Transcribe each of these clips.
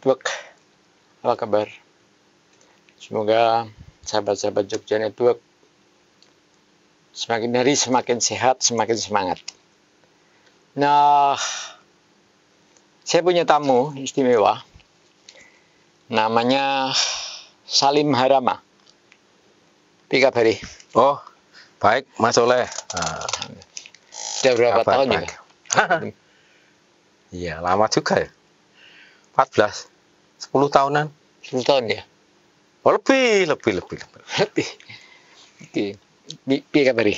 Network, apa kabar? Semoga sahabat-sahabat Jogja Network semakin hari semakin sehat, semakin semangat. Nah, saya punya tamu istimewa, namanya Salim Harama. Apa kabar? Oh, baik Mas Oleh. Sudah berapa tahun baik. ya? Iya, lama juga ya. 14, 10 tahunan. 10 tahun ya? Oh, lebih. Lebih. Oke. Apa kabar?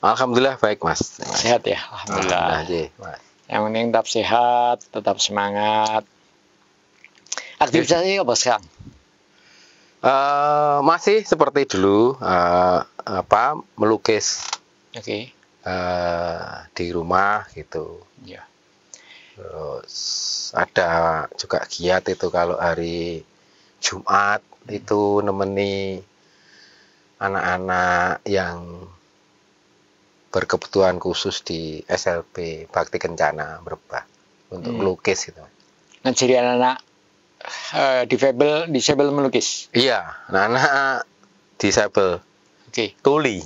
Alhamdulillah baik Mas. Sehat ya? Alhamdulillah. Mas. Yang penting tetap sehat, tetap semangat. Aktivitasnya apa sekarang? Masih seperti dulu, melukis. Oke. Di rumah gitu. Ya. Terus ada juga giat itu kalau hari Jumat itu nemeni anak-anak yang berkebutuhan khusus di SLB Bakti Kencana Merbah untuk melukis gitu. Ngajari anak-anak disable melukis. Iya, anak-anak disable. Oke. Tuli.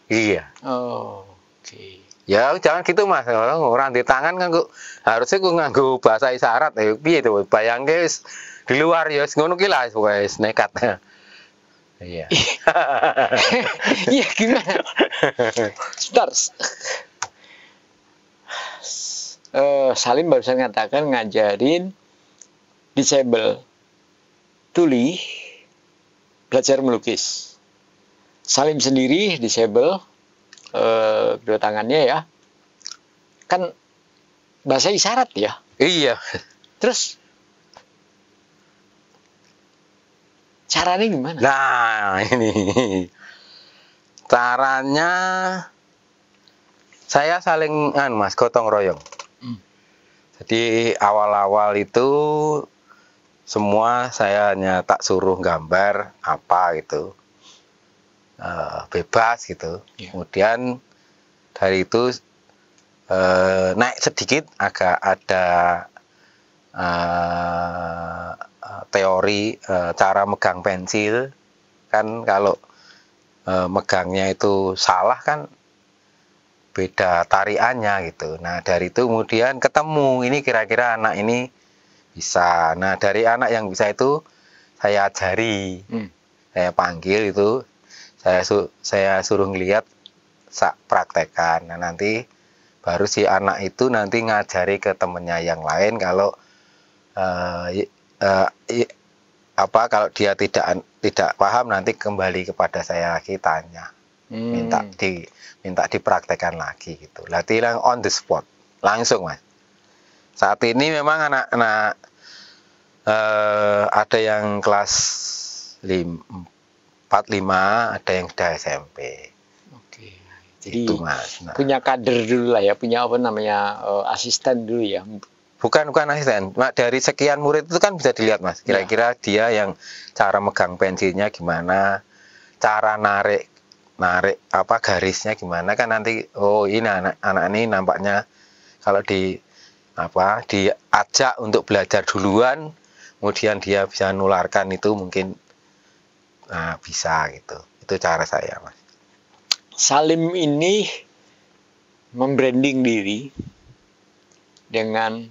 Iya. Oh, oke. Ya jangan gitu Mas, orang di tangan kan kok harusnya kok nganggo bahasa isyarat ya piye to bayangke wis di luar ya ngono ki lah wis nekat. Iya. Iya gimana? Sebentar. Salim barusan mengatakan ngajarin disable tuli belajar melukis. Salim sendiri disable kedua tangannya ya. Kan bahasa isyarat ya. Iya. Terus caranya gimana? Nah, ini caranya saya saling Mas gotong royong. Jadi awal-awal itu semua saya hanya tak suruh gambar apa gitu. Bebas gitu. Ya. Kemudian dari itu naik sedikit agak ada teori cara megang pensil kan kalau megangnya itu salah kan beda tariannya gitu. Nah dari itu kemudian ketemu ini kira-kira anak ini bisa. Nah dari anak yang bisa itu saya ajari, saya panggil itu. Saya suruh ngelihat praktekan. Nah, nanti baru si anak itu nanti ngajari ke temennya yang lain kalau kalau dia tidak paham nanti kembali kepada saya lagi tanya. Minta dipraktekkan lagi gitu. Latihan on the spot. Langsung, Mas. Saat ini memang anak-anak ada yang kelas 4-5, ada yang sudah SMP. Oke. Jadi itu, Mas. Nah, punya kader dulu lah ya, punya apa namanya asisten dulu ya. Bukan asisten. Dari sekian murid itu kan bisa dilihat Mas. Kira-kira dia yang cara megang pensilnya gimana, cara narik garisnya gimana kan nanti. Oh ini anak ini nampaknya kalau diajak untuk belajar duluan, kemudian dia bisa nularkan itu mungkin. Nah, bisa gitu. Itu cara saya, Mas. Salim ini membranding diri dengan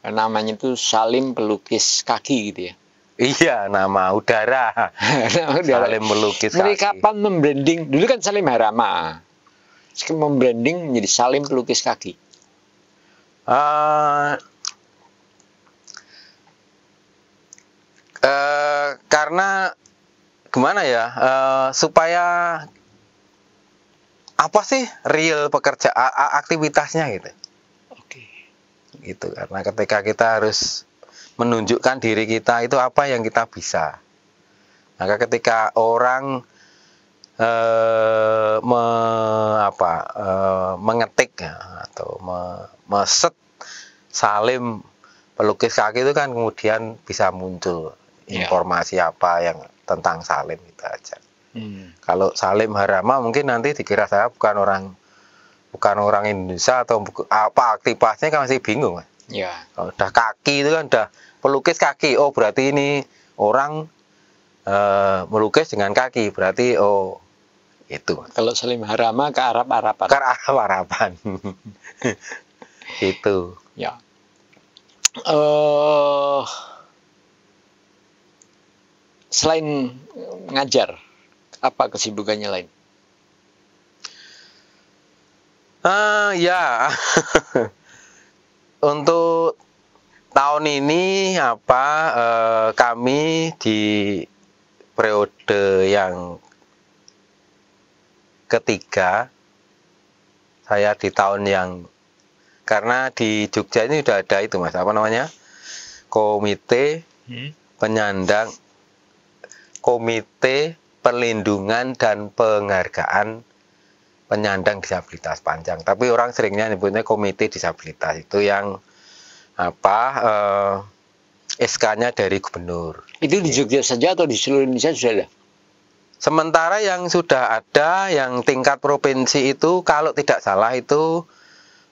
namanya itu Salim pelukis kaki gitu ya. Iya, nama udara. Salim melukis kaki. Dari kapan membranding? Dulu kan Salim Harama. Sekarang membranding menjadi Salim pelukis kaki. Karena gimana ya, supaya apa sih real aktivitasnya gitu. Oke. Gitu karena ketika kita harus menunjukkan diri kita itu apa yang kita bisa. Maka ketika orang mengetik ya, atau meset Salim pelukis kaki itu kan kemudian bisa muncul informasi apa yang tentang Salim itu aja. Kalau Salim Harama mungkin nanti dikira saya bukan orang Indonesia atau apa aktivitasnya kan masih bingung. Ya. Kalau udah kaki itu kan udah pelukis kaki, oh berarti ini orang melukis dengan kaki, berarti oh itu. Kalau Salim Harama ke Arab-Araban. Ke Arab-Araban. Itu. Ya. Selain ngajar, apa kesibukannya lain? Ya. Untuk tahun ini kami di periode yang ketiga, saya di tahun yang, karena di Jogja ini sudah ada itu Mas, apa namanya, komite penyandang, komite perlindungan dan penghargaan penyandang disabilitas panjang, tapi orang seringnya nyebutnya komite disabilitas, itu yang SK-nya dari gubernur. Itu di Jogja saja atau di seluruh Indonesia sudah ada? Sementara yang sudah ada, yang tingkat provinsi itu kalau tidak salah itu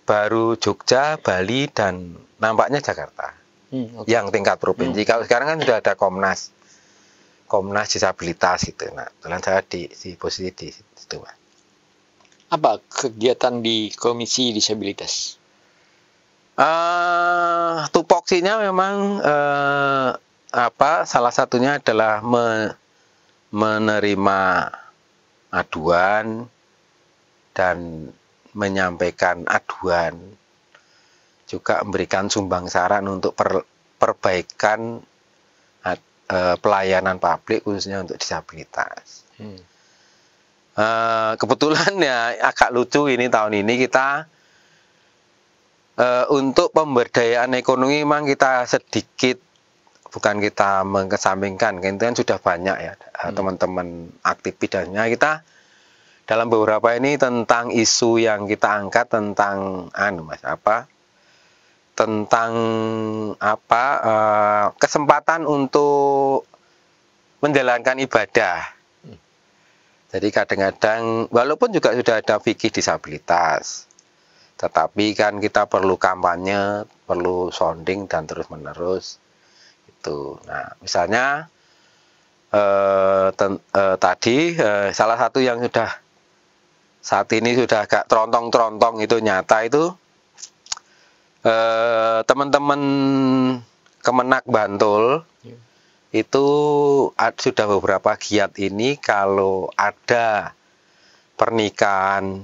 baru Jogja, Bali, dan nampaknya Jakarta. Okay. Yang tingkat provinsi. Kalau sekarang kan sudah ada Komnas disabilitas itu. Nah, kebetulan saya di posisi di situ, Mas. Apa kegiatan di Komisi Disabilitas? Tupoksinya memang salah satunya adalah menerima aduan dan menyampaikan aduan, juga memberikan sumbang saran untuk perbaikan pelayanan publik khususnya untuk disabilitas. Kebetulan ya agak lucu ini tahun ini kita untuk pemberdayaan ekonomi memang kita sedikit, bukan kita mengesampingkan, itu kan sudah banyak ya teman-teman aktivis, dan kita dalam beberapa ini tentang isu yang kita angkat tentang kesempatan untuk menjalankan ibadah. Jadi kadang-kadang walaupun juga sudah ada fikih disabilitas, tetapi kan kita perlu kampanye, perlu sounding dan terus-menerus itu. Nah, misalnya tadi salah satu yang sudah saat ini sudah agak terontong-terontong itu nyata itu teman-teman Kemenak Bantul itu sudah beberapa giat ini kalau ada pernikahan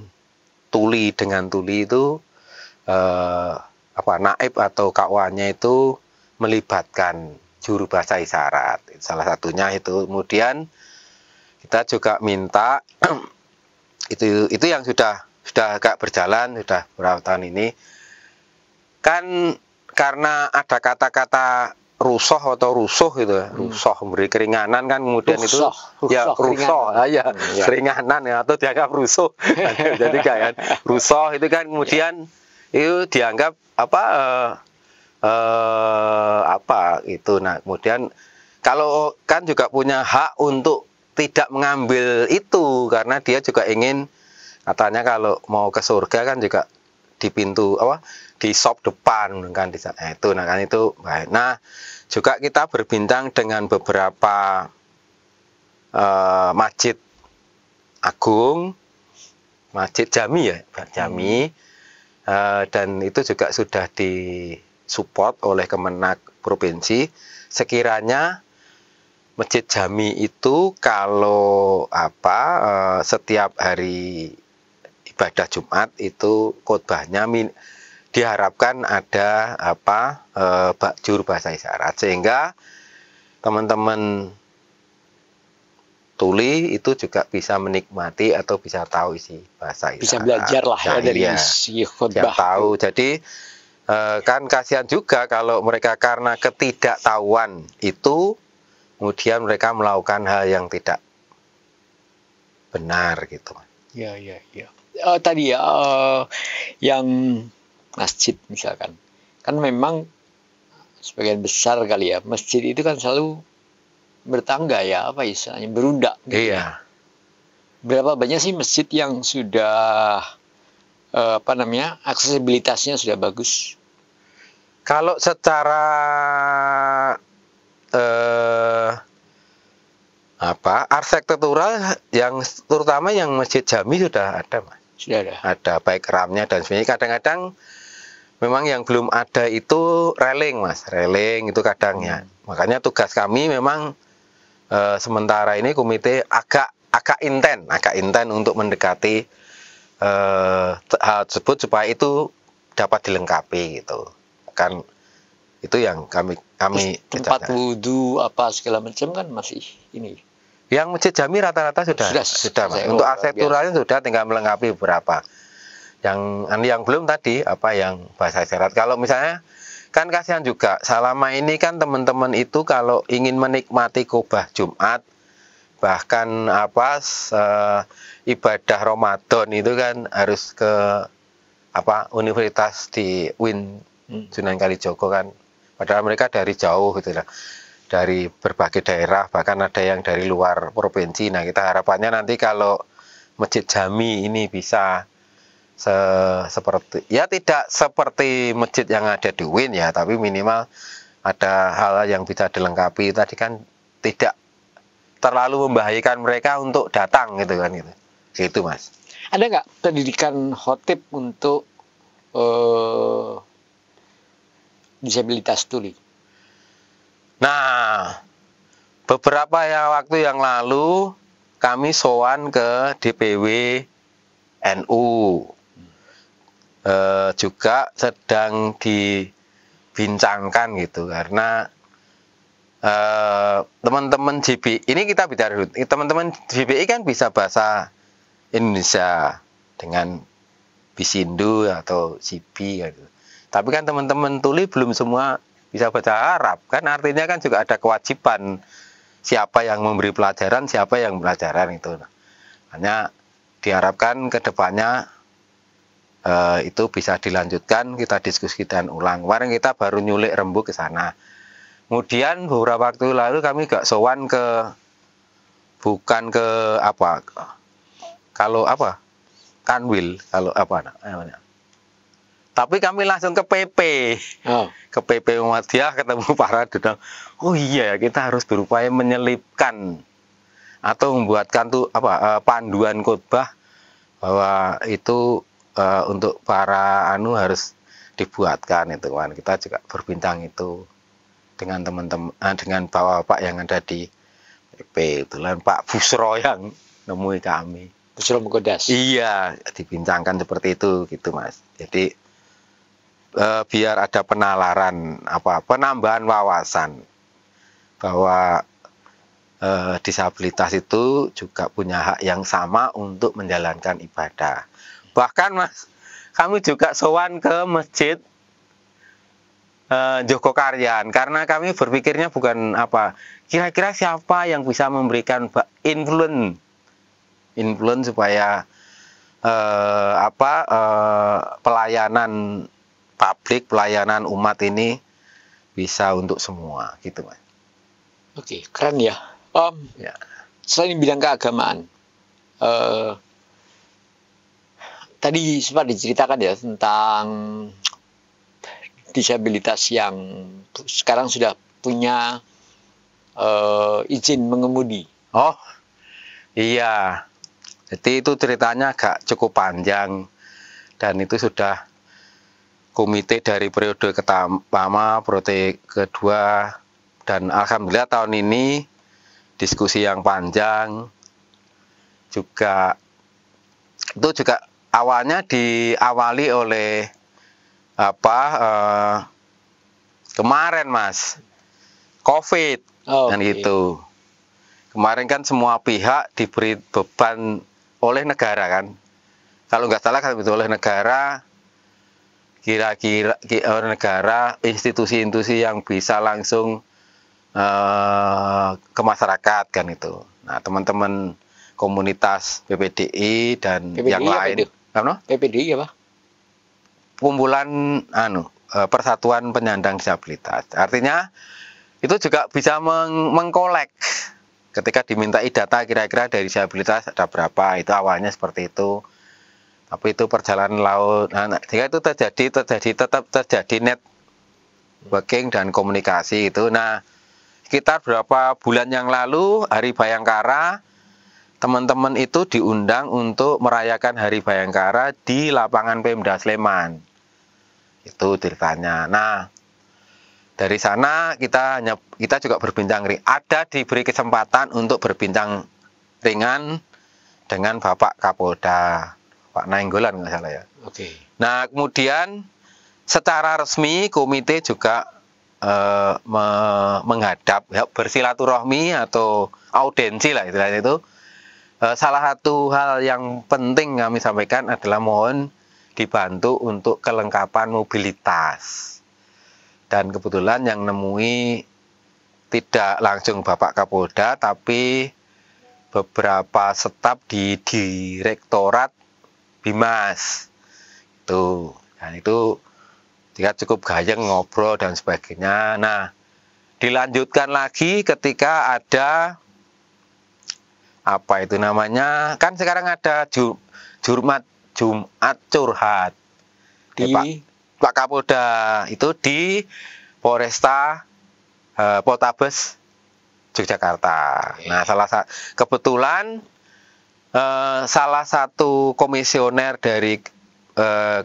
tuli dengan tuli itu naib atau KUA-nya itu melibatkan juru bahasa isyarat, salah satunya itu. Kemudian kita juga minta itu yang sudah agak berjalan sudah beberapa tahun ini, kan karena ada kata-kata rusoh atau rusuh gitu, rusoh memberi keringanan kan, kemudian rusoh, keringanan ya, atau dianggap rusuh jadi kan rusoh itu kan kemudian itu dianggap itu. Nah kemudian kalau kan juga punya hak untuk tidak mengambil itu, karena dia juga ingin, katanya kalau mau ke surga kan juga di pintu di shop depan kan di sana itu. Nah kan itu baik. Nah juga kita berbincang dengan beberapa masjid agung, masjid jami ya, jami, dan itu juga sudah disupport oleh Kemenak Provinsi. Sekiranya masjid jami itu kalau setiap hari ibadah Jumat itu khotbahnya diharapkan ada juru bahasa isyarat, sehingga teman-teman tuli itu juga bisa menikmati atau bisa tahu isi bahasa isyarat. Bisa belajar lah ya dari isi khotbah. Tahu. Jadi kan kasihan juga kalau mereka karena ketidaktahuan itu kemudian mereka melakukan hal yang tidak benar gitu. Ya. Tadi yang masjid misalkan, kan memang sebagian besar kali ya masjid itu kan selalu bertangga ya, istilahnya berundak gitu. Iya. Berapa banyak sih masjid yang sudah aksesibilitasnya sudah bagus? Kalau secara arsitektural yang terutama yang Masjid Jami sudah ada, Mas. Sudah ada. Ada baik ramnya dan sebagainya. Kadang-kadang memang yang belum ada itu railing, Mas. Railing itu kadangnya. Makanya tugas kami memang sementara ini komite agak inten untuk mendekati hal tersebut supaya itu dapat dilengkapi gitu. Kan itu yang kami tempat wudhu apa segala macam kan masih ini. Yang Masjid Jami rata-rata sudah Mas. Untuk arsitekturalnya sudah, tinggal melengkapi beberapa. Yang belum tadi apa yang bahasa isyarat. Kalau misalnya kan kasihan juga selama ini kan teman-teman itu kalau ingin menikmati khotbah Jumat bahkan ibadah Ramadan itu kan harus ke universitas di UIN Sunan Kalijogo kan. Padahal mereka dari jauh gitu lah. Dari berbagai daerah, bahkan ada yang dari luar provinsi. Nah, kita harapannya nanti kalau Masjid Jami ini bisa seperti, ya tidak seperti masjid yang ada di UIN ya, tapi minimal ada hal yang bisa dilengkapi. Tadi kan tidak terlalu membahayakan mereka untuk datang gitu kan gitu. Gitu, Mas. Ada nggak pendidikan khotib untuk disabilitas tuli? Nah, beberapa waktu yang lalu kami sowan ke DPW NU, juga sedang dibincangkan gitu karena teman-teman JBI ini kita bicara dulu, teman-teman JBI kan bisa bahasa Indonesia dengan Bisindo atau Sibi gitu. Tapi kan teman-teman tuli belum semua bisa baca Arab, kan artinya kan juga ada kewajiban siapa yang memberi pelajaran, siapa yang pelajaran itu. Hanya diharapkan ke depannya itu bisa dilanjutkan, kita diskusikan ulang. Kemarin kita baru nyulik Rembuk ke sana. Kemudian beberapa waktu lalu kami gak sowan bukan ke Kanwil, namanya. Tapi kami langsung ke PP, ke PP Muhammadiyah, ketemu para dudang. Oh iya, kita harus berupaya menyelipkan atau membuatkan panduan khotbah bahwa itu untuk para harus dibuatkan itu kan. Kita juga berbincang itu dengan teman-teman, dengan bapak-bapak yang ada di PP, itulah Pak Busro yang nemui kami. Busro Mukodas. Iya, dibincangkan seperti itu gitu, Mas. Jadi biar ada penambahan wawasan bahwa disabilitas itu juga punya hak yang sama untuk menjalankan ibadah. Bahkan, Mas, kami juga sowan ke masjid Jogokaryan karena kami berpikirnya bukan kira-kira siapa yang bisa memberikan influence supaya pelayanan publik, pelayanan umat ini bisa untuk semua, gitu, Mas. Oke, keren ya. Ya. Selain bidang keagamaan, tadi sempat diceritakan ya tentang disabilitas yang sekarang sudah punya izin mengemudi. Oh, iya. Jadi itu ceritanya agak cukup panjang dan itu sudah komite dari periode pertama, periode kedua, dan alhamdulillah tahun ini diskusi yang panjang juga. Itu juga awalnya diawali oleh kemarin, Mas, COVID dan itu. Kemarin kan semua pihak diberi beban oleh negara kan. Kalau nggak salah kan itu oleh negara. Kira-kira negara, institusi-institusi yang bisa langsung ke masyarakat kan itu. Nah, teman-teman komunitas PPDI dan PPDI yang lain, PPDI apa? Kumpulan Persatuan Penyandang Disabilitas. Artinya itu juga bisa mengkolek ketika dimintai data kira-kira dari disabilitas ada berapa. Itu awalnya seperti itu. Tapi itu perjalanan laut, sehingga itu tetap terjadi working dan komunikasi itu. Nah, sekitar berapa bulan yang lalu Hari Bayangkara, teman-teman itu diundang untuk merayakan Hari Bayangkara di lapangan Pemda Sleman. Itu ceritanya. Nah, dari sana kita juga berbincang ringan. Ada diberi kesempatan untuk berbincang ringan dengan Bapak Kapolda, Pak Nainggolan nggak salah ya. Oke. Nah, kemudian secara resmi komite juga menghadap ya, bersilaturahmi atau audiensi lah istilahnya itu. Salah satu hal yang penting kami sampaikan adalah mohon dibantu untuk kelengkapan mobilitas. Dan kebetulan yang nemui tidak langsung Bapak Kapolda, tapi beberapa staf di Direktorat Bimas. Dan itu dia cukup gayeng ngobrol dan sebagainya. Nah, dilanjutkan lagi ketika ada apa itu namanya, kan sekarang ada Jumat curhat Di Pak Kapolda itu di Polresta Poltabes Yogyakarta. Nah, kebetulan salah satu komisioner dari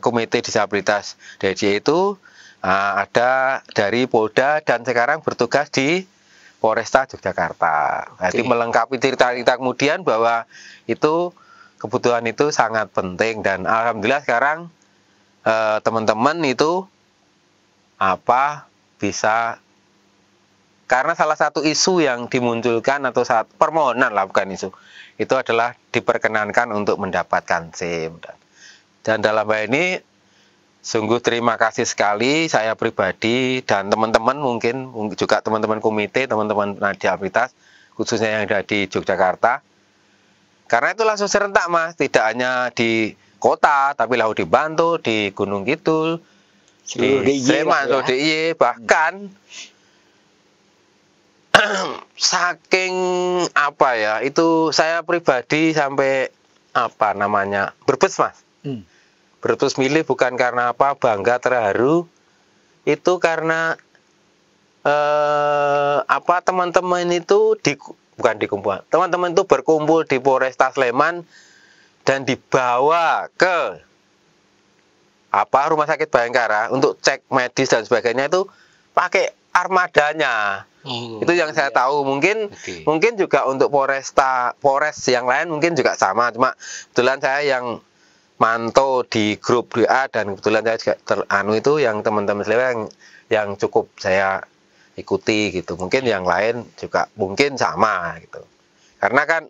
Komite Disabilitas DJI itu ada dari Polda dan sekarang bertugas di Polresta Yogyakarta. Jadi melengkapi cerita-cerita kemudian bahwa itu kebutuhan itu sangat penting, dan alhamdulillah sekarang teman-teman itu bisa, karena salah satu isu yang dimunculkan atau permohonan lah, bukan isu, itu adalah diperkenankan untuk mendapatkan SIM. Dan dalam hal ini sungguh terima kasih sekali saya pribadi dan teman-teman, mungkin juga teman-teman komite, teman-teman disabilitas khususnya yang ada di Yogyakarta. Karena itu langsung serentak Mas, tidak hanya di kota tapi lalu dibantu di Gunung Kidul, di Sleman, DIY, bahkan saking apa ya, itu saya pribadi sampai apa namanya berbes Mas. Berbes milih bukan karena apa, bangga, terharu, itu karena teman-teman itu teman-teman itu berkumpul di Polresta Sleman dan dibawa ke Rumah Sakit Bayangkara untuk cek medis dan sebagainya, itu pakai armadanya. Itu yang saya tahu. Mungkin juga untuk Polres yang lain mungkin juga sama, cuma kebetulan saya yang mantau di grup WA dan kebetulan saya juga itu yang teman-teman Sleman yang cukup saya ikuti gitu. Mungkin yang lain juga mungkin sama gitu. Karena kan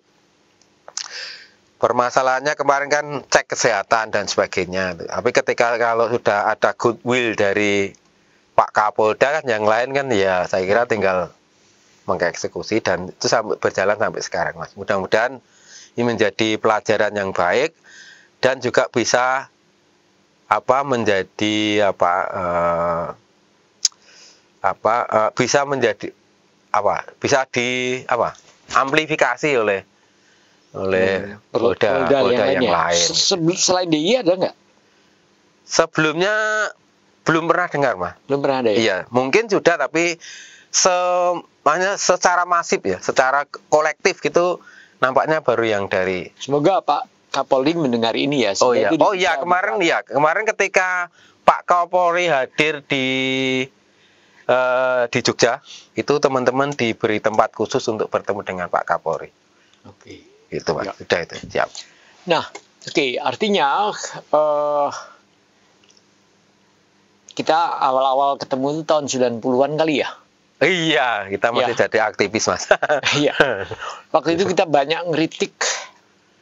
permasalahannya kemarin kan cek kesehatan dan sebagainya. Tapi kalau sudah ada goodwill dari Pak Kapolda kan, yang lain kan ya saya kira tinggal mengeksekusi, dan itu berjalan sampai sekarang Mas. Mudah-mudahan ini menjadi pelajaran yang baik dan juga bisa bisa amplifikasi oleh Polda yang lain. Selain DIY ada nggak? Sebelumnya belum pernah dengar Mas. Belum pernah ada ya? Iya, mungkin sudah, tapi secara masif ya, secara kolektif gitu nampaknya baru yang dari. Semoga Pak Kapolri mendengar ini ya. Kemarin ketika Pak Kapolri hadir di Jogja, itu teman-teman diberi tempat khusus untuk bertemu dengan Pak Kapolri. Oke. Itu Pak, sudah itu, siap. Nah, artinya kita awal-awal ketemu itu tahun 90-an kali ya? Iya, kita masih jadi aktivis Mas. Iya. Waktu itu kita banyak ngeritik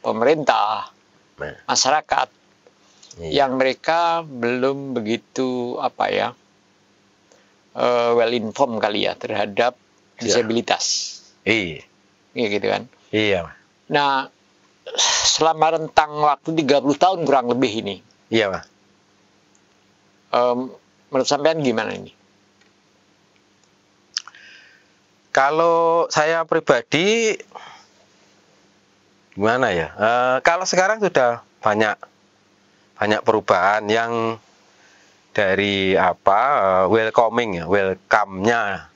pemerintah, masyarakat, yang mereka belum begitu well informed kali ya terhadap disabilitas. Iya. Iya gitu kan. Iya. Nah, selama rentang waktu 30 tahun kurang lebih ini. Iya, Pak. Menurut sampean gimana ini? Kalau saya pribadi gimana ya? Kalau sekarang sudah banyak perubahan yang welcoming ya, welcome-nya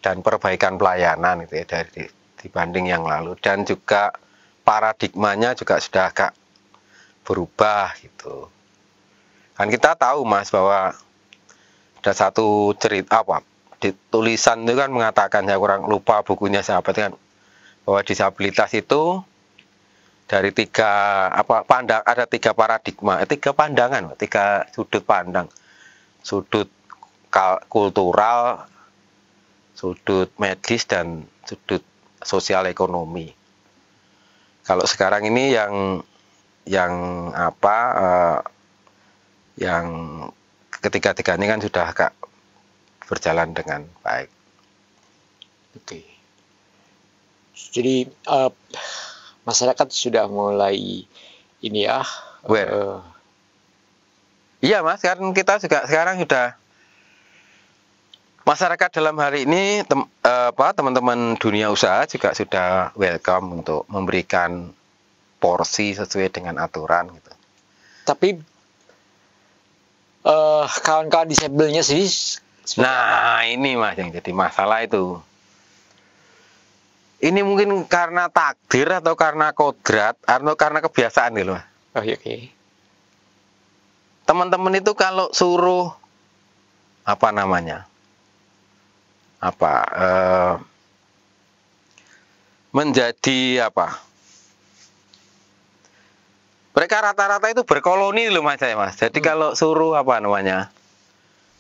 dan perbaikan pelayanan itu ya dari dibanding yang lalu, dan juga paradigmanya juga sudah agak berubah gitu. Kan kita tahu Mas bahwa ada satu cerita di tulisan itu kan mengatakan, saya kurang lupa bukunya siapa itu kan, bahwa disabilitas itu dari ada tiga paradigma, tiga pandangan, tiga sudut pandang, sudut kultural, sudut medis, dan sudut sosial ekonomi. Kalau sekarang ini yang ketiga-tiga ini kan sudah agak berjalan dengan baik. Oke. Jadi masyarakat sudah mulai ini ya. Iya Mas, kan kita juga sekarang sudah, masyarakat dalam hari ini teman-teman dunia usaha juga sudah welcome untuk memberikan porsi sesuai dengan aturan gitu. Tapi kawan-kawan disabelnya sendiri. Nah ini Mas yang jadi masalah itu. Ini mungkin karena takdir atau karena kodrat atau karena kebiasaan gitu Mas. Oh iya, oke. Teman-teman itu kalau suruh menjadi mereka rata-rata itu berkoloni loh Mas. Jadi kalau suruh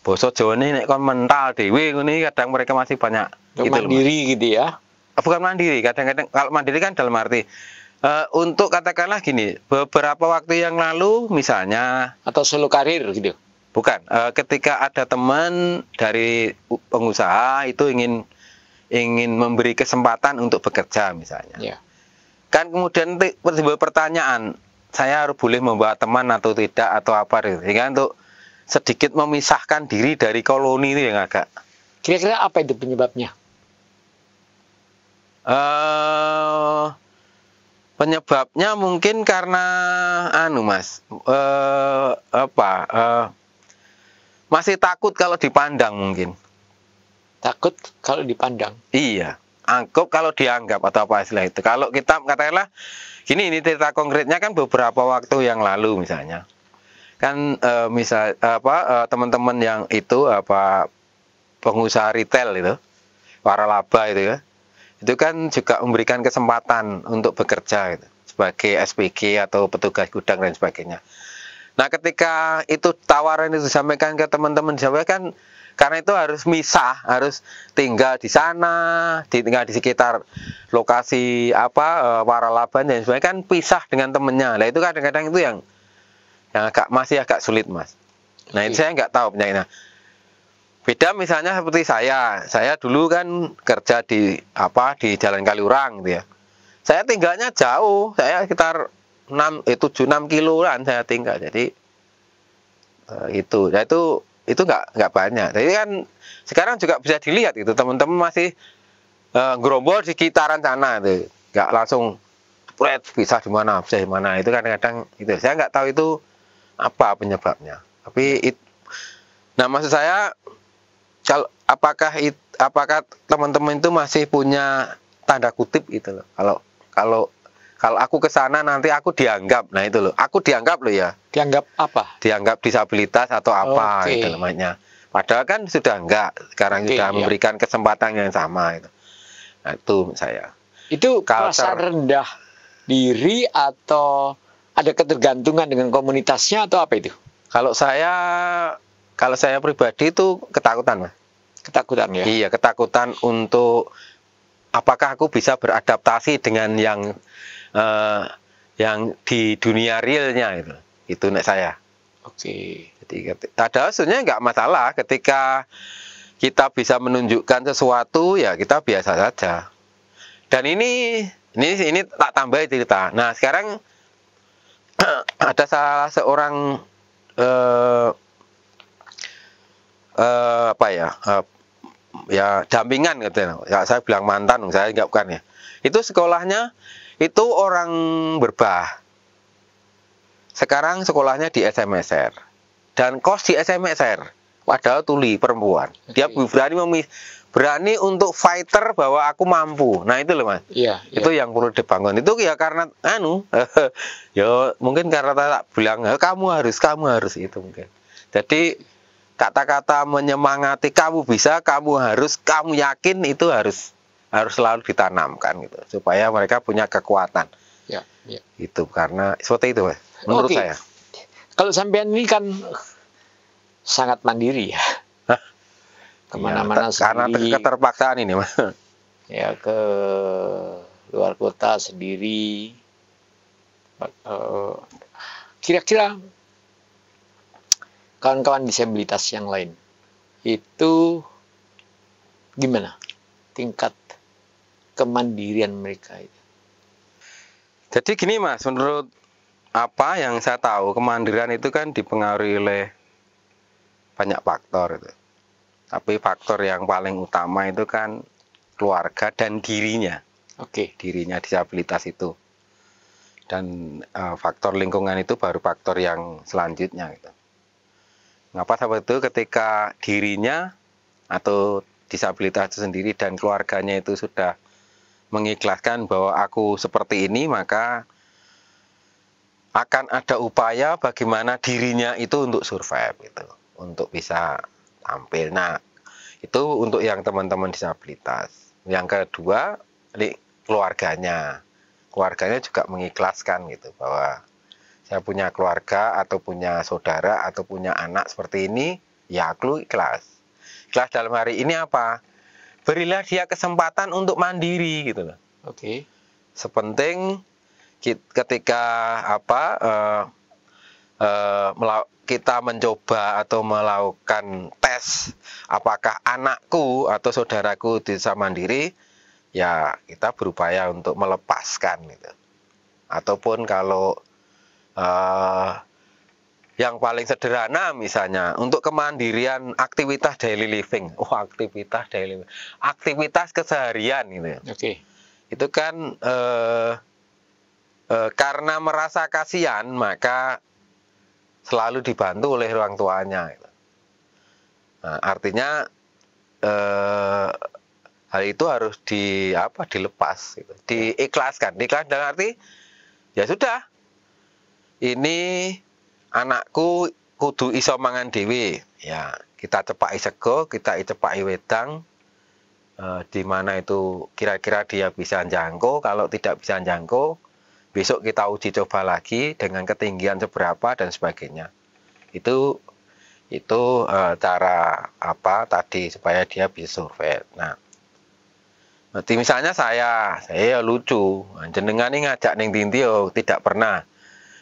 basa Jawa ini nek kon mental dhewe ngene, kadang mereka masih banyak gitu mandiri gitu ya. Bukan mandiri, kadang-kadang kalau mandiri kan dalam arti untuk katakanlah gini, beberapa waktu yang lalu misalnya, atau solo karir gitu. Bukan, ketika ada teman dari pengusaha itu ingin memberi kesempatan untuk bekerja misalnya. Ya. Kan kemudian timbul pertanyaan, saya harus boleh membawa teman atau tidak atau apa gitu. Sehingga untuk sedikit memisahkan diri dari koloni itu yang agak. Kira-kira apa itu penyebabnya? Penyebabnya mungkin karena Mas, masih takut kalau dipandang mungkin. Takut kalau dipandang. Iya, angkup kalau dianggap atau apa istilah itu. Kalau kita katakanlah gini, ini cerita konkretnya kan beberapa waktu yang lalu misalnya. Kan teman-teman yang itu pengusaha retail itu, waralaba itu ya. Itu kan juga memberikan kesempatan untuk bekerja gitu, sebagai SPG atau petugas gudang dan sebagainya. Nah, ketika itu tawaran itu disampaikan ke teman-teman, disampaikan karena itu harus misah, harus tinggal di sana, tinggal di sekitar lokasi waralaba dan sebagainya, kan pisah dengan temennya. Nah, itu kadang-kadang itu yang masih agak sulit Mas. Nah, ini saya nggak tahu penyakitnya. Beda misalnya seperti saya dulu kan kerja di Jalan Kaliurang gitu ya. Saya tinggalnya jauh, saya sekitar 7-6 kiloan saya tinggal. Jadi itu nggak banyak. Jadi kan sekarang juga bisa dilihat itu teman-teman masih gerombol di sekitaran sana itu, nggak langsung bisa di mana, bisa di mana. Itu kadang-kadang itu saya nggak tahu itu apa penyebabnya. Nah maksud saya, apakah teman-teman itu masih punya tanda kutip gitu loh. Kalau aku ke sana nanti aku dianggap. Nah itu loh, aku dianggap loh ya. Dianggap apa? Dianggap disabilitas atau apa gitu namanya. Padahal kan sudah enggak, sekarang sudah memberikan kesempatan yang sama gitu. Nah itu saya. Itu perasaan rendah diri atau ada ketergantungan dengan komunitasnya atau apa itu? Kalau saya pribadi itu ketakutan Mas. Ketakutan ya? Iya, ketakutan untuk apakah aku bisa beradaptasi dengan yang di dunia realnya itu. Itu nek saya. Oke. Jadi padahal sebenarnya nggak masalah ketika kita bisa menunjukkan sesuatu ya kita biasa saja. Dan ini tak tambah cerita. Nah, sekarang ada salah seorang dampingan gitu ya, saya bilang mantan, saya enggak bukan ya. Itu sekolahnya itu orang Berbah. Sekarang sekolahnya di SMSR. dan kos di SMSR. Padahal tuli perempuan. Dia berani untuk fighter bahwa aku mampu. Nah itu loh Mas. Iya. Itu yang perlu dibangun. Itu ya karena ya mungkin karena tak bilang kamu harus itu mungkin. Jadi kata-kata menyemangati kamu bisa, kamu harus, kamu yakin itu harus selalu ditanamkan gitu supaya mereka punya kekuatan. Ya, ya. Itu karena seperti itu Mas. Menurut Oke. saya. Kalau sampean ini kan sangat mandiri ya. Kemana-mana Karena sendiri. keterpaksaan ini Mas. Ya ke luar kota sendiri. Kira-kira kawan-kawan disabilitas yang lain itu gimana tingkat kemandirian mereka itu? Jadi gini Mas, menurut apa yang saya tahu, kemandirian itu kan dipengaruhi oleh banyak faktor itu. Tapi faktor yang paling utama itu kan keluarga dan dirinya. Oke. Dirinya disabilitas itu. Dan faktor lingkungan itu baru faktor yang selanjutnya gitu. Ngapa seperti itu? Ketika dirinya atau disabilitas itu sendiri dan keluarganya itu sudah mengikhlaskan bahwa aku seperti ini, maka akan ada upaya bagaimana dirinya itu untuk survive gitu, untuk bisa tampil. Nah, itu untuk yang teman-teman disabilitas. Yang kedua, keluarganya. Keluarganya juga mengikhlaskan gitu bahwa saya punya keluarga atau punya saudara atau punya anak seperti ini, ya aku ikhlas. Ikhlas dalam hari ini apa? Berilah dia kesempatan untuk mandiri gitu loh. Oke. Sepenting ketika kita mencoba atau melakukan tes apakah anakku atau saudaraku bisa mandiri, ya kita berupaya untuk melepaskan gitu. Ataupun kalau yang paling sederhana misalnya untuk kemandirian aktivitas daily living, aktivitas keseharian gitu. Oke. Itu kan karena merasa kasihan maka selalu dibantu oleh orang tuanya gitu. Nah, artinya hal itu harus dilepas gitu. Diikhlaskan dalam arti ya sudah, ini anakku kudu iso mangan dhewe, ya kita cepaki sego, kita cepaki wedang, di mana itu kira-kira dia bisa jangkau. Kalau tidak bisa jangkau, besok kita uji coba lagi dengan ketinggian seberapa dan sebagainya. Itu cara tadi supaya dia bisa survive. Nah, berarti misalnya saya lucu, jenengan ini ngajak ning dinti yo tidak pernah.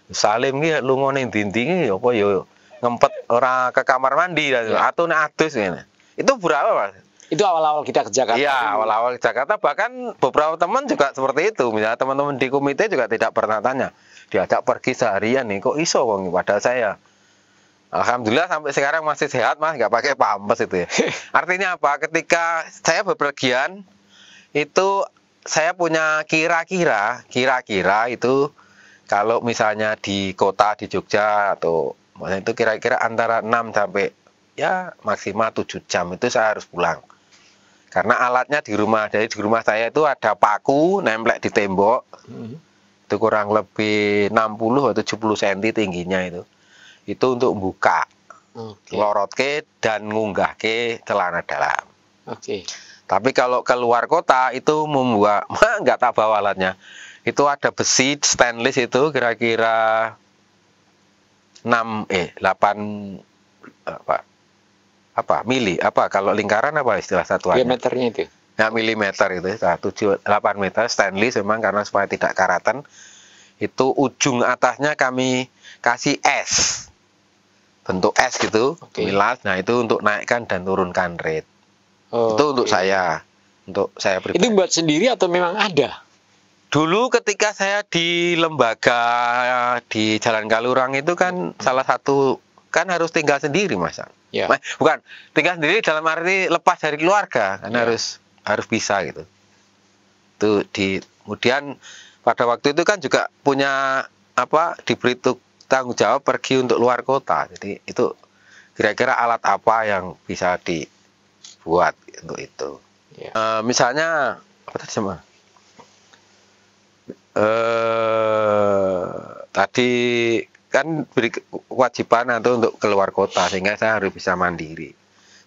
Salim ki lunga ning dinti ki apa yo ngempet ora ke kamar mandi atau nek adus ngene. Itu berapa Mas? Itu awal-awal kita ke Jakarta. Iya, awal-awal ke Jakarta, bahkan beberapa teman juga seperti itu. Misalnya teman-teman di komite juga tidak pernah tanya, diajak pergi seharian nih, kok iso wong padahal saya. Alhamdulillah sampai sekarang masih sehat Mas, nggak pakai pampers itu ya. Artinya apa? Ketika saya bepergian, itu saya punya kira-kira itu kalau misalnya di kota di Jogja atau itu kira-kira antara 6 sampai ya maksimal 7 jam itu saya harus pulang. Karena alatnya di rumah, dari di rumah saya itu ada paku nemplek di tembok. Itu kurang lebih 60 atau 70 cm tingginya itu. Itu untuk buka, lorotke dan ngunggahke celana dalam. Oke. Tapi kalau keluar kota itu membuat nggak tak bawa alatnya. Itu ada besi stainless itu kira-kira 8 mili kalau lingkaran apa istilah satuannya? Diameternya itu. Ya milimeter itu 8 meter stainless memang karena supaya tidak karatan. Itu ujung atasnya kami kasih es. Bentuk es gitu, milas. Nah, itu untuk naikkan dan turunkan rate. Itu untuk saya pribadi. Itu buat sendiri atau memang ada? Dulu ketika saya di lembaga di Jalan Kalurang itu kan salah satu kan harus tinggal sendiri Mas. Ya. Bukan tinggal sendiri dalam arti lepas dari keluarga kan harus bisa gitu. Kemudian pada waktu itu kan juga punya diberi tanggung jawab pergi untuk luar kota. Jadi itu kira-kira alat apa yang bisa dibuat untuk itu. Ya. Misalnya apa tadi sama? Tadi kan beri kewajiban atau untuk keluar kota sehingga saya harus bisa mandiri,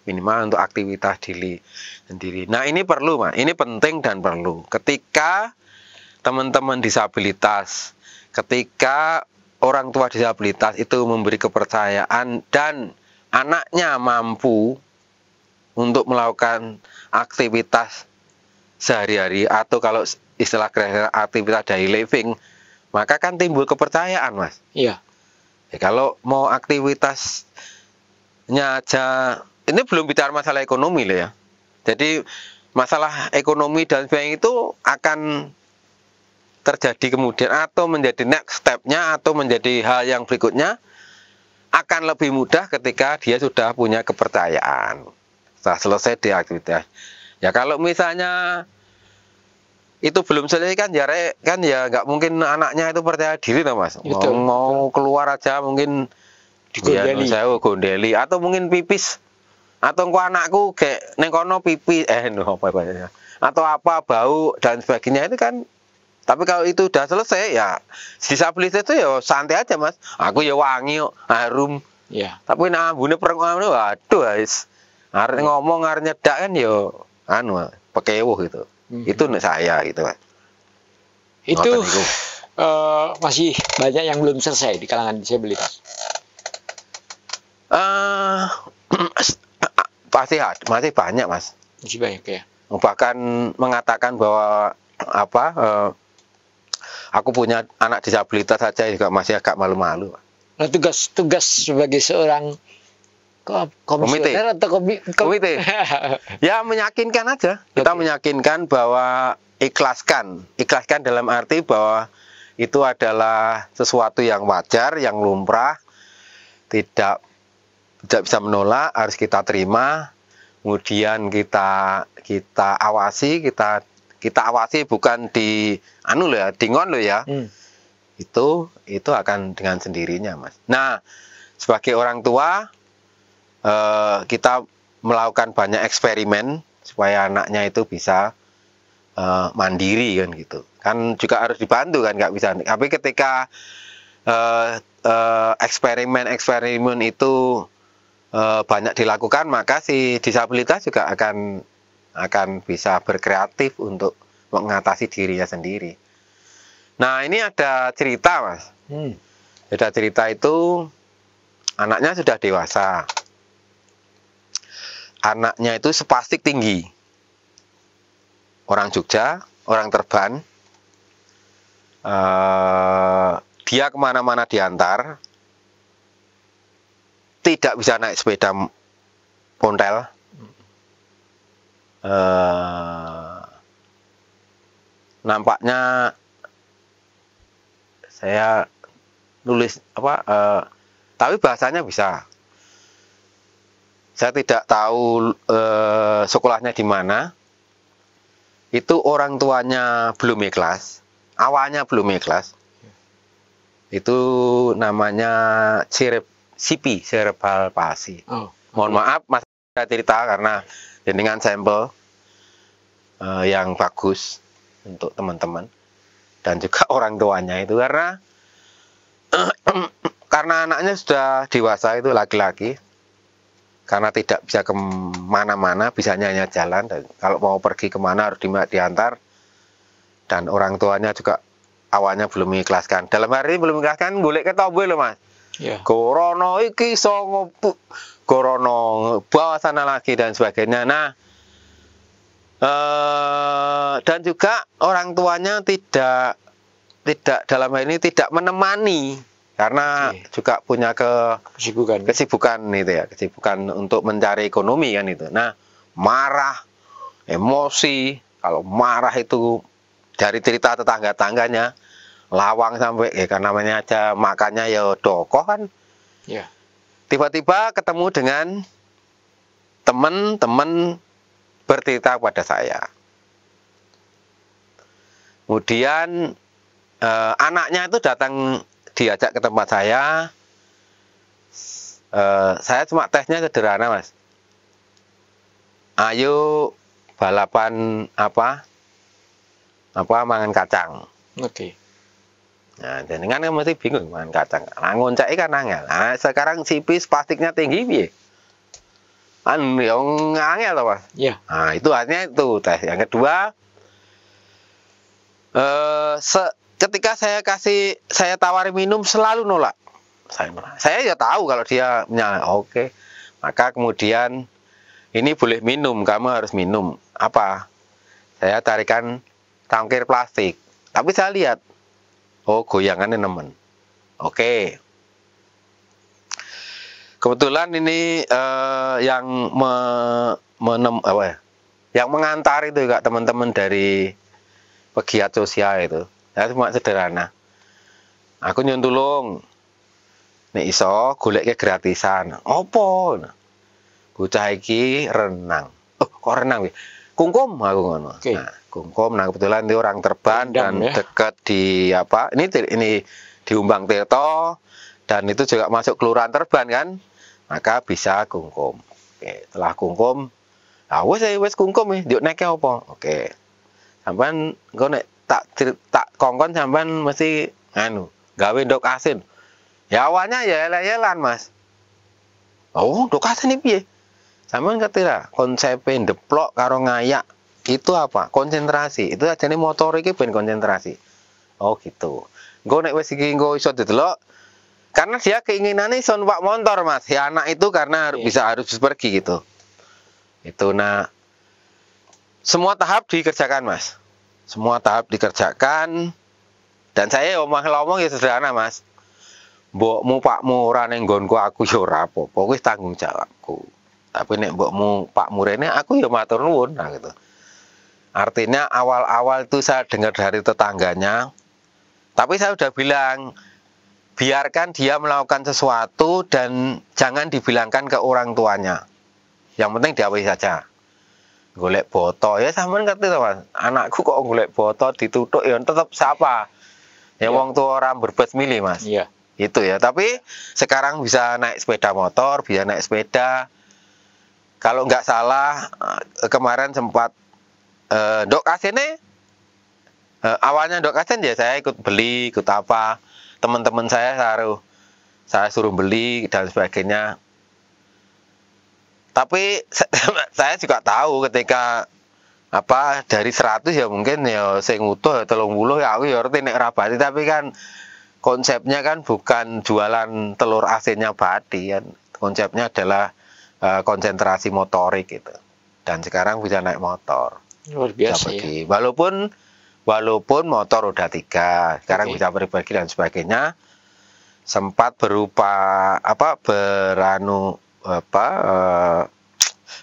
minimal untuk aktivitas diri sendiri. Nah ini perlu Mas, ini penting dan perlu ketika teman-teman disabilitas, ketika orang tua disabilitas itu memberi kepercayaan dan anaknya mampu untuk melakukan aktivitas sehari-hari atau kalau istilah aktivitas daily living, maka kan timbul kepercayaan Mas. Iya. Ya, kalau mau aktivitasnya aja, ini belum bicara masalah ekonomi loh ya. Jadi masalah ekonomi dan sebagainya itu akan terjadi kemudian atau menjadi next step-nya atau menjadi hal yang berikutnya akan lebih mudah ketika dia sudah punya kepercayaan setelah selesai di aktivitas. Ya kalau misalnya itu belum selesai kan ya nggak mungkin anaknya itu percaya diri toh Mas. Mau keluar aja mungkin digondeli. Ya, saya gondeli atau mungkin pipis atau kok anakku kayak neng kono pipis atau apa bau dan sebagainya itu kan. Tapi kalau itu udah selesai ya disabilitas itu ya santai aja Mas. Aku ya wangi harum. Iya. Tapi nah ambune perengane waduh guys. Arek ngomong arek nyedak kan ya pekewuh gitu. Itu nek saya gitu Mas. Itu masih banyak yang belum selesai di kalangan disabilitas. Masih banyak Mas. Masih banyak ya. Bahkan mengatakan bahwa aku punya anak disabilitas saja juga masih agak malu-malu. Nah, tugas sebagai seorang komisioner atau komite. Ya meyakinkan aja. Kita meyakinkan bahwa ikhlaskan dalam arti bahwa itu adalah sesuatu yang wajar, yang lumrah, tidak bisa menolak, harus kita terima. Kemudian kita awasi, kita awasi bukan di dingon lo ya. Itu akan dengan sendirinya Mas. Nah, sebagai orang tua kita melakukan banyak eksperimen supaya anaknya itu bisa mandiri kan gitu. Kan juga harus dibantu kan, nggak bisa. Tapi ketika eksperimen itu banyak dilakukan, maka si disabilitas juga akan bisa berkreatif untuk mengatasi dirinya sendiri. Nah ini ada cerita Mas. Ada cerita itu anaknya sudah dewasa. Anaknya itu spastik tinggi. Orang Jogja, orang Terban. Dia kemana-mana diantar. Tidak bisa naik sepeda pontel. Nampaknya saya nulis tapi bahasanya bisa. Saya tidak tahu sekolahnya di mana. Itu orang tuanya belum ikhlas, awalnya belum ikhlas. Itu namanya CP, cerebral palsy. Mohon maaf Mas, saya cerita karena dengan sampel yang bagus untuk teman-teman dan juga orang tuanya itu karena anaknya sudah dewasa, itu laki-laki, karena tidak bisa kemana-mana, bisanya hanya jalan, dan kalau mau pergi kemana harus diantar, dan orang tuanya juga awalnya belum mengikhlaskan. Dalam hari ini belum mengikhlaskan, golek ketobe loh Mas. Gorono iki iso gorono bawa sana lagi dan sebagainya. Nah, dan juga orang tuanya tidak dalam hal ini tidak menemani karena juga punya kesibukan itu ya, kesibukan untuk mencari ekonomi kan itu. Nah, marah, emosi, kalau marah itu dari cerita tetangga-tangganya lawang sampai karena namanya aja makannya ya dokoh kan. Tiba-tiba ketemu dengan teman-teman bercerita pada saya. Kemudian anaknya itu datang diajak ke tempat saya cuma tesnya sederhana, Mas. Ayo balapan apa mangan kacang. Oke. Nah, jenengan kan mesti bingung mangan kacang. Nah, ngonceki kan angel. Nah, sekarang sipis plastiknya tinggi piye? Kan yang angel loh, Mas. Ya. Nah, itu artinya itu tes. Yang kedua, ketika saya tawari minum selalu nolak. Saya ya tahu kalau dia menyala. Oke. Maka kemudian ini boleh minum, kamu harus minum. Apa? Saya tarikan cangkir plastik. Tapi saya lihat, oh goyangannya nemen. Oke. Kebetulan ini yang yang mengantar itu juga teman-teman dari pegiat sosial itu. Saya cuma sederhana. Aku nyun tulung. Nek iso goleke gratisan. Opo? Bocah iki renang. Oh, kok renang ya? Kungkum aku ngono. Okay. Nah, kungkum. Nah, kebetulan dia orang Terban dan ya. dekat di apa? Ini di Umbang Tirto dan itu juga masuk kelurahan Terban kan? Maka bisa kungkum. Oke, setelah kungkum, wis kungkum ya. Diuk neke apa? Oke. Sampean engko nek tak kongkon sampean mesti gawe ndok asin. Ya awalnya ya elek-elekan, Mas. Oh, ndok asin iki piye? Sampeyan ngerti lah, konsep ndeplok karo ngayak itu apa? Konsentrasi. Itu ajane motor iki ben konsentrasi. Oh, gitu. Engko nek wis iki engko iso didelok karena dia keinginannya iso numpak motor, Mas. Ya anak itu karena harus pergi gitu. Itu nah semua tahap dikerjakan, Mas. Semua tahap dikerjakan dan saya ngomong ya sederhana, Mas. Mbokmu pakmu ora ning nggonku aku ya ora apa-apa, wis tanggung jawabku. Tapi nek mbokmu pakmu rene aku ya matur nuwun nah gitu. Artinya awal-awal itu saya dengar dari tetangganya. Tapi saya udah bilang biarkan dia melakukan sesuatu dan jangan dibilangkan ke orang tuanya. Yang penting diawasi saja. Golek boto ya sampean ngerti to, Mas. Anakku kok golek boto dituthuk ya tetep siapa? Ya wong tua orang berbes milih, Mas. Iya. Itu ya, tapi sekarang bisa naik sepeda motor, bisa naik sepeda. Kalau nggak salah kemarin sempat ndok kasene awalnya ndok kasen ya saya ikut beli, ikut apa. Teman-teman saya suruh beli dan sebagainya. Tapi saya juga tahu ketika dari 100 ya mungkin ya sing utuh 30 ya aku ya ngerti nek rabati tapi kan konsepnya kan bukan jualan telur asinnya bathi kan. Konsepnya adalah konsentrasi motorik gitu. Dan sekarang bisa naik motor. Luar biasa ya. Walaupun motor udah 3, sekarang bisa pribadi dan sebagainya. Sempat berupa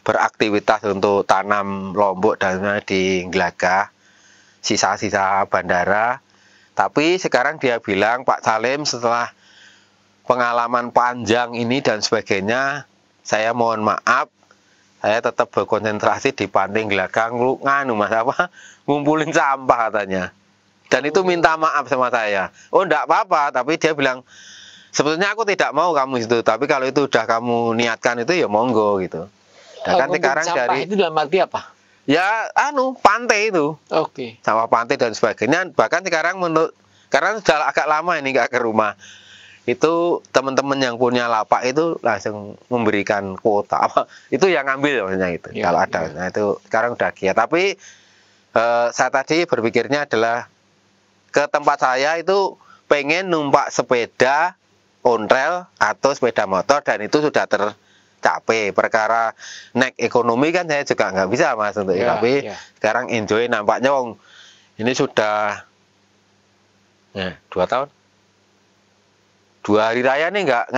beraktivitas untuk tanam lombok dan di Glagah, sisa-sisa bandara. Tapi sekarang dia bilang Pak Salim setelah pengalaman panjang ini dan sebagainya, saya mohon maaf, saya tetap berkonsentrasi di Pantai Glagah ngumpulin sampah katanya. Dan itu minta maaf sama saya. Oh enggak apa-apa, tapi dia bilang sebetulnya aku tidak mau kamu itu, tapi kalau itu udah kamu niatkan itu ya monggo gitu. Dan kan sekarang dari itu dalam arti apa? Ya pantai itu. Oke. Sama pantai dan sebagainya. Bahkan sekarang karena sudah agak lama ini nggak ke rumah. Itu teman-teman yang punya lapak itu langsung memberikan kuota. Itu yang ngambil maksudnya itu. Ya, kalau ada. Ya. Nah itu sekarang udah giat. Tapi saya tadi berpikirnya adalah ke tempat saya itu pengen numpak sepeda onrail atau sepeda motor dan itu sudah tercapai. Perkara naik ekonomi kan saya juga nggak bisa, Mas, untuk ya, tapi ya. sekarang enjoy nampaknya ini sudah 2 tahun. 2 hari raya nih nggak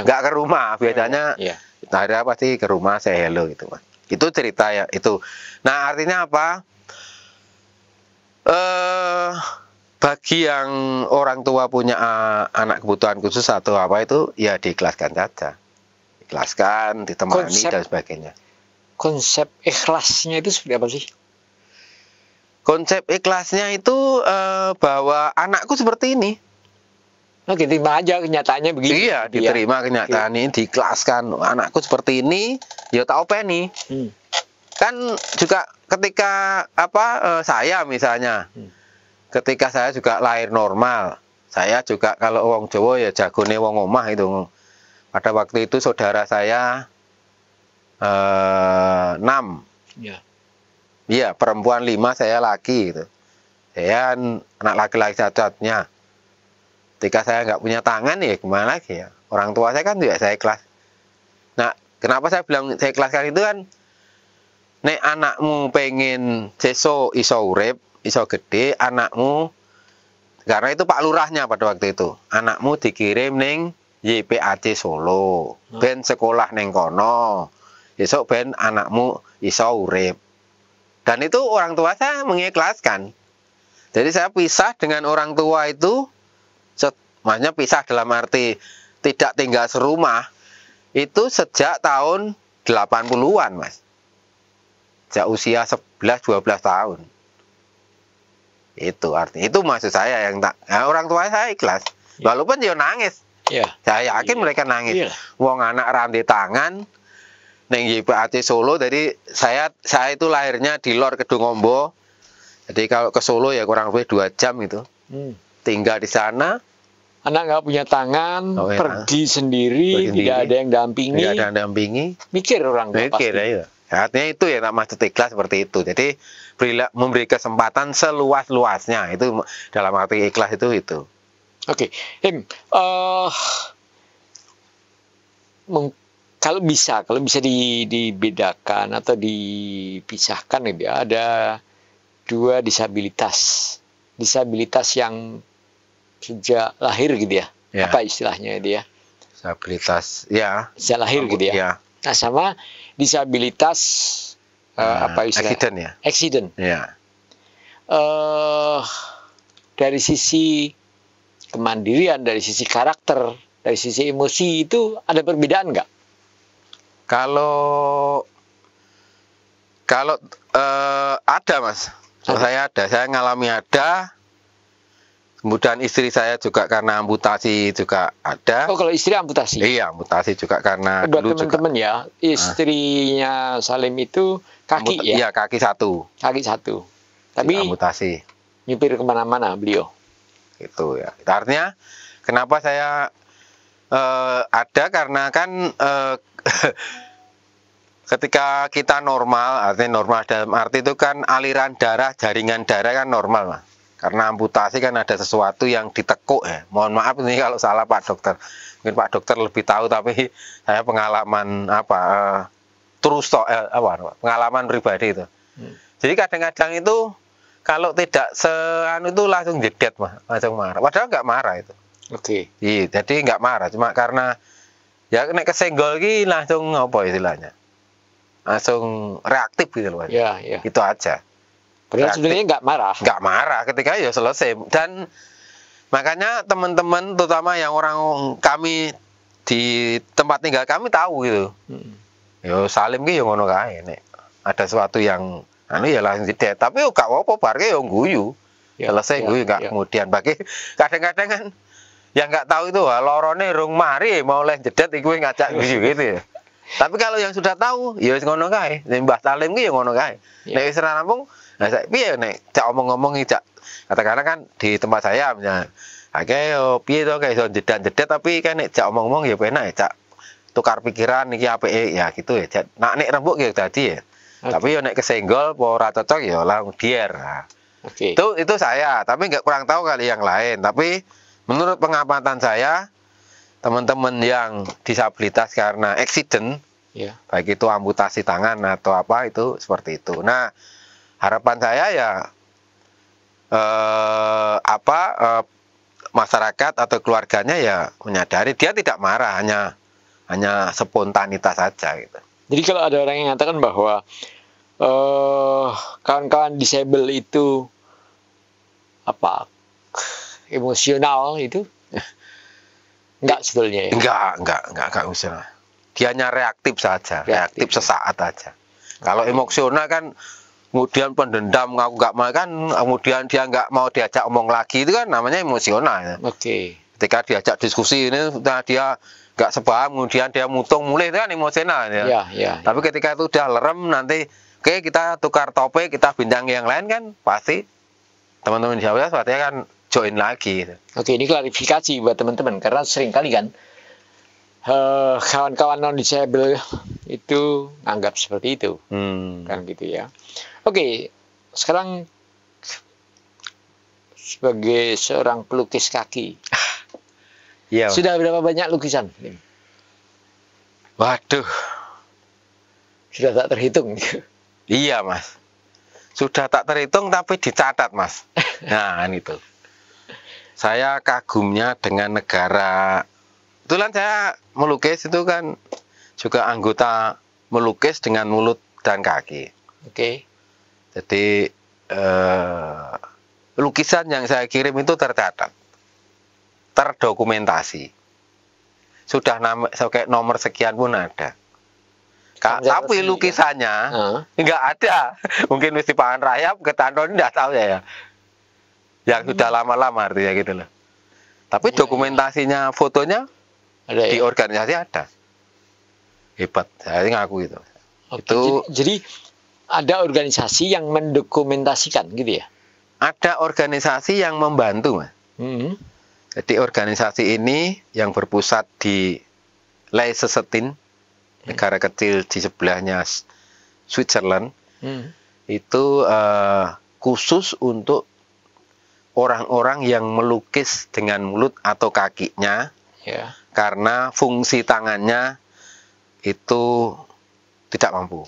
ke rumah biasanya. Ya. Hari raya pasti ke rumah saya hello gitu, Mas. Itu cerita ya itu. Nah artinya apa? Bagi yang orang tua punya anak kebutuhan khusus atau apa itu ya diikhlaskan saja. Ikhlaskan, ditemani dan sebagainya. Konsep ikhlasnya itu seperti apa sih? Konsep ikhlasnya itu bahwa anakku seperti ini. Oke, terima aja kenyataannya begini. Iya, diterima kenyataan ini, diikhlaskan. Anakku seperti ini, ya tak openi. Kan juga ketika saya misalnya, ketika saya juga lahir normal, saya juga kalau wong Jawa ya jagone wong omah itu. Pada waktu itu saudara saya 6. Ya. Iya, perempuan 5, saya laki gitu. Saya anak laki-laki satu-satunya. Ketika saya nggak punya tangan ya gimana lagi ya. Orang tua saya kan juga saya ikhlas. Nah, kenapa saya bilang saya ikhlaskan itu kan, nek anakmu pengen seso iso urip, iso gede, anakmu, karena itu Pak Lurahnya pada waktu itu, anakmu dikirim ning YPAC Solo, ben sekolah ning kono, besok ben anakmu iso urip. Dan itu orang tua saya mengikhlaskan. Jadi saya pisah dengan orang tua itu, maksudnya pisah dalam arti tidak tinggal serumah, itu sejak tahun 80-an, Mas. Sejak usia 11-12 tahun. Itu artinya, itu maksud saya yang orang tua saya ikhlas. Walaupun dia nangis. Ya. Saya yakin mereka nangis. Wong anak rantai tangan neng YPAC Solo. Jadi saya itu lahirnya di Lor Kedungombo. Jadi kalau ke Solo ya kurang lebih 2 jam itu. Tinggal di sana. Anak nggak punya tangan, pergi sendiri, tidak ada yang dampingi. Tidak ada yang dampingi. Mikir orang tua. Mikir, ya. Artinya itu ya tak maksud ikhlas seperti itu. Jadi memberi kesempatan seluas-luasnya. Itu dalam arti ikhlas itu. Oke, kalau bisa dibedakan atau dipisahkan gitu ya, ada 2 disabilitas yang sejak lahir gitu ya, apa istilahnya itu ya? Disabilitas, ya. Sejak lahir gitu ya. Nah, sama disabilitas apa istilahnya? Accident. Ya. Dari sisi kemandirian, dari sisi karakter, dari sisi emosi itu ada perbedaan nggak? Kalau ada, Mas. Saya ngalami ada. Kemudian istri saya juga karena amputasi juga ada. Oh, kalau istri amputasi? Iya, amputasi juga karena buat teman-teman ya, istrinya Salim itu kaki ya? Iya, kaki 1. Kaki 1. Tapi amputasi. Nyupir kemana-mana beliau. Itu ya. Artinya kenapa saya ada karena kan ketika kita normal, artinya normal dalam arti itu kan aliran darah, jaringan darah kan normal, Mas. Karena amputasi kan ada sesuatu yang ditekuk ya. Mohon maaf ini kalau salah Pak Dokter. Mungkin Pak Dokter lebih tahu, tapi saya pengalaman pengalaman pribadi itu. Jadi kadang-kadang itu kalau tidak itu langsung jedet, Mas, langsung marah. Padahal nggak marah itu. Oke. Iya, jadi nggak marah, cuma karena ya nek kesenggol ki langsung apa istilahnya? Langsung reaktif gitu loh. Ya. Itu aja. Padahal sebenarnya nggak marah. Nggak marah ketika ya selesai. Dan makanya teman-teman, terutama yang orang kami di tempat tinggal kami tahu gitu. Yo Salim ki yo ngono kae nek ada sesuatu yang ya langsung jedet. Tapi yo gak apa-apa, barke yo guyu. Selesai guyu nggak kemudian bagi kadang-kadang kan yang nggak tahu itu lorone rung mari mau oleh jedet iku ngajak guyu gitu ya. Tapi kalau yang sudah tahu ya wis ngono kae. Mbah Salim ki yo ngono kae. Nek wis rampung, nah piye nek cak omong-omong iki cak katakanlah kan di tempat saya misalnya. Oke, piye to kayak iso jedet-jedet tapi kan nek cak omong-omong ya penak ya cak tukar pikiran iki apike ya gitu ya. Nak nek rembuk ya dadi ya. Tapi yo nek kesenggol apa ora cocok ya langsung dier. Nah, itu saya, tapi nggak kurang tahu kali yang lain. Tapi menurut pengamatan saya, teman-teman yang disabilitas karena accident, baik itu amputasi tangan atau apa itu seperti itu. Nah, harapan saya ya masyarakat atau keluarganya ya menyadari dia tidak marah, hanya spontanitas saja gitu. Jadi kalau ada orang yang mengatakan bahwa kawan-kawan disable itu emosional itu enggak sebetulnya ya? Enggak emosional. Dia hanya reaktif saja, reaktif sesaat aja. Kalau emosional kan kemudian pendendam, aku nggak mau kan, kemudian dia nggak mau diajak omong lagi, itu kan namanya emosional. Itu ketika diajak diskusi ini, nah dia nggak sepaham, kemudian dia mutung mulai, itu kan emosional ya. Tapi ketika itu udah lerem, nanti oke kita tukar topik, kita bincang yang lain kan, pasti teman-teman di Jawa pasti akan join lagi. Oke, ini klarifikasi buat teman-teman, karena sering kali kan kawan-kawan non disable itu anggap seperti itu, kan gitu ya. Oke, sekarang sebagai seorang pelukis kaki, sudah berapa banyak lukisan? Waduh, sudah tak terhitung. Iya mas, sudah tak terhitung tapi dicatat mas. Nah itu, saya kagumnya dengan negara. Kebetulan saya melukis itu kan juga anggota melukis dengan mulut dan kaki. Oke. Jadi lukisan yang saya kirim itu tercatat, terdokumentasi. Sudah nomor sekian pun ada. Tapi lukisannya nggak ada. Mungkin mesti Pak Rayap ke Tanton nggak tahu ya. Yang sudah lama-lama artinya gitu loh. Tapi dokumentasinya, fotonya ada di organisasi ada. Hebat, saya ngaku itu. Jadi ada organisasi yang mendokumentasikan gitu ya? Ada organisasi yang membantu, Mas. Jadi organisasi ini yang berpusat di Liechtenstein, negara kecil di sebelahnya Switzerland, itu khusus untuk orang-orang yang melukis dengan mulut atau kakinya, karena fungsi tangannya itu tidak mampu.